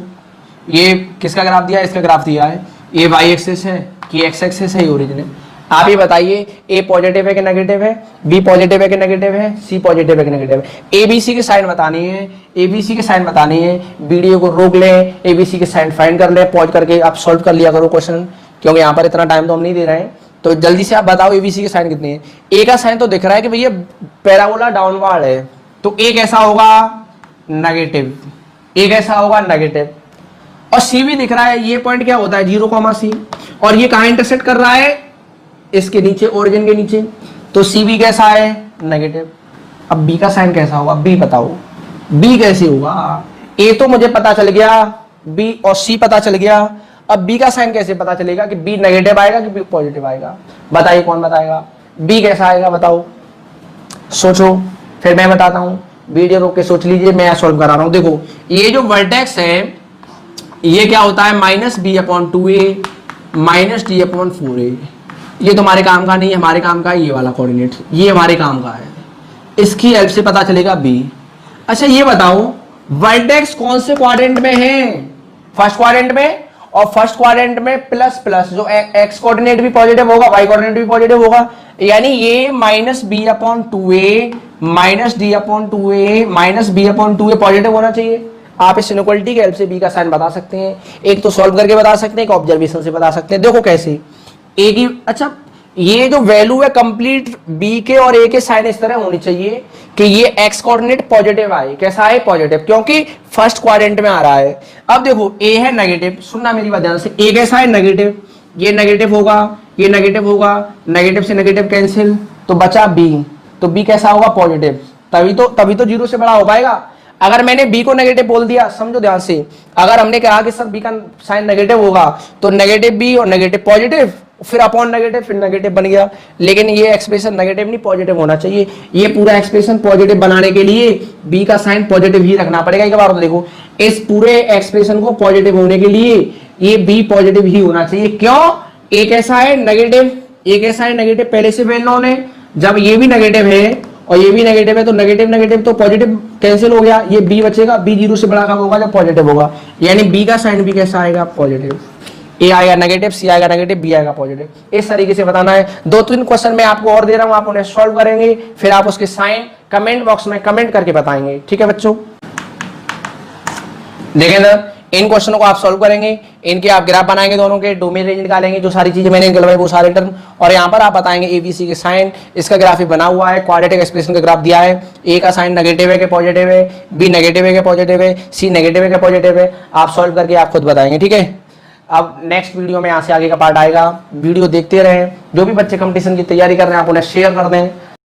ये किसका ग्राफ दिया है, इसका ग्राफ दिया है। ये वाई एक्सिस है कि एक्स एक्सिस है, ये ओरिजिन है। आप ये बताइए ए पॉजिटिव है कि नेगेटिव है, बी पॉजिटिव है कि नेगेटिव है, सी पॉजिटिव है कि नेगेटिव है। एबीसी के साइन बतानी है, एबीसी के साइन बतानी है। वीडियो को रोक लें, एबीसी के साइन फाइंड कर लें, पॉज करके आप सॉल्व कर लिया करो क्वेश्चन, क्योंकि यहाँ पर इतना टाइम तो हम नहीं दे रहे हैं। तो जल्दी से आप बताओ एबीसी के साइन कितने हैं। ए का साइन तो दिख रहा है कि भैया पैराबोला डाउनवर्ड है, तो ए कैसा होगा नेगेटिव, ए कैसा होगा नेगेटिव। और सी भी दिख रहा है, ये पॉइंट क्या होता है 0,c, और ये कहाँ इंटरसेक्ट कर रहा है, इसके नीचे, ओरिजिन के नीचे, तो सी भी कैसा है नेगेटिव। अब बी का साइन कैसा होगा, बी बताओ, बी कैसे होगा। ए तो मुझे पता चल गया, बी और सी पता चल गया, अब बी का साइन कैसे पता चलेगा कि बी नेगेटिव आएगा कि बी पॉजिटिव आएगा? बताइए, कौन बताएगा? बी कैसा आएगा बताओ, सोचो, फिर मैं बताता हूं। वीडियो रोक के सोच लीजिए, मैं सॉल्व करा रहा हूं। देखो ये जो वर्टेक्स है ये क्या होता है, -b/2a -d/4a। ये तुम्हारे काम का नहीं है, हमारे काम का है ये वाला कोऑर्डिनेट, ये हमारे काम का है। इसकी हेल्प से पता चलेगा b। अच्छा ये बताओ वर्टेक्स कौन से क्वाड्रेंट में है? फर्स्ट क्वाड्रेंट में, और फर्स्ट क्वाड्रेंट में प्लस प्लस, जो एक्स कोऑर्डिनेट भी पॉजिटिव होगा, वाई कोऑर्डिनेट भी पॉजिटिव होगा, यानी ये -b/2a -d/2a पॉजिटिव होना चाहिए। आप इस इनइक्वालिटी की हेल्प से बी का साइन बता सकते हैं। एक तो सॉल्व करके बता सकते हैं, एक ऑब्जर्वेशन से बता सकते हैं। देखो कैसे, ए की, अच्छा ये जो वैल्यू है कंप्लीट बी के और ए के साइन इस तरह होनी चाहिए कि ये एक्स कोऑर्डिनेट पॉजिटिव आए। कैसा है? पॉजिटिव, क्योंकि फर्स्ट क्वाड्रेंट में आ रहा है। अब देखो ए है नेगेटिव, सुनना मेरी बात ध्यान से, ए कैसा है? नेगेटिव, ये नेगेटिव होगा, ये नेगेटिव होगा, नेगेटिव से नेगेटिव कैंसिल, तो बचा बी, तो बी कैसा होगा? पॉजिटिव। तभी तो जीरो से बड़ा हो पाएगा। अगर मैंने बी को नेगेटिव बोल दिया, समझो ध्यान से, अगर हमने कहा कि सर बी का साइन नेगेटिव होगा तो नेगेटिव बी और नेगेटिव पॉजिटिव, फिर अपॉन नेगेटिव, फिर नेगेटिव बन गया। लेकिन ये एक्सप्रेशन नेगेटिव नहीं पॉजिटिव होना चाहिए। ये पूरा एक्सप्रेशन पॉजिटिव बनाने के लिए बी का साइन पॉजिटिव ही रखना पड़ेगा। एक बार देखो, इस पूरे एक्सप्रेशन को पॉजिटिव होने के लिए ये बी पॉजिटिव ही होना चाहिए। क्यों? ए कैसा है? नेगेटिव, ए कैसा है? नेगेटिव, पहले से वेल नोन है। जब ये भी नेगेटिव है और ये भी नेगेटिव है तो नेगेटिव नेगेटिव तो पॉजिटिव कैंसिल हो गया, ये बी बचेगा। बी जीरो से बड़ा कब होगा? जब पॉजिटिव होगा। यानी बी का साइन भी कैसा आएगा? पॉजिटिव। ए आएगा नेगेटिव, सी आएगा नेगेटिव, बी आएगा पॉजिटिव। इस तरीके से बताना है। 2-3 क्वेश्चन मैं आपको और दे रहा हूं, आप उन्हें सॉल्व करेंगे, फिर आप उसके साइन कमेंट बॉक्स में कमेंट करके बताएंगे। ठीक है बच्चों, देखें ना, इन क्वेश्चनों को आप सॉल्व करेंगे, इनके आप ग्राफ बनाएंगे, दोनों के डोमेन रेंज निकालेंगे, जो सारी चीजें मैंने निकलवाई वो सारे टर्म, और यहाँ पर आप बताएंगे एबीसी के साइन। इसका ग्राफ भी बना हुआ है, क्वाड्रेटिक एक्सप्रेशन का ग्राफ दिया है। ए का साइन नेगेटिव है कि पॉजिटिव है, बी नेगेटिव है कि पॉजिटिव है, सी नेगेटिव है कि पॉजिटिव है। आप सॉल्व करके आप खुद बताएंगे। ठीक है, अब नेक्स्ट वीडियो में यहाँ से आगे का पार्ट आएगा, वीडियो देखते रहें। जो भी बच्चे कंपटीशन की तैयारी कर रहे हैं आप उन्हें शेयर कर दें।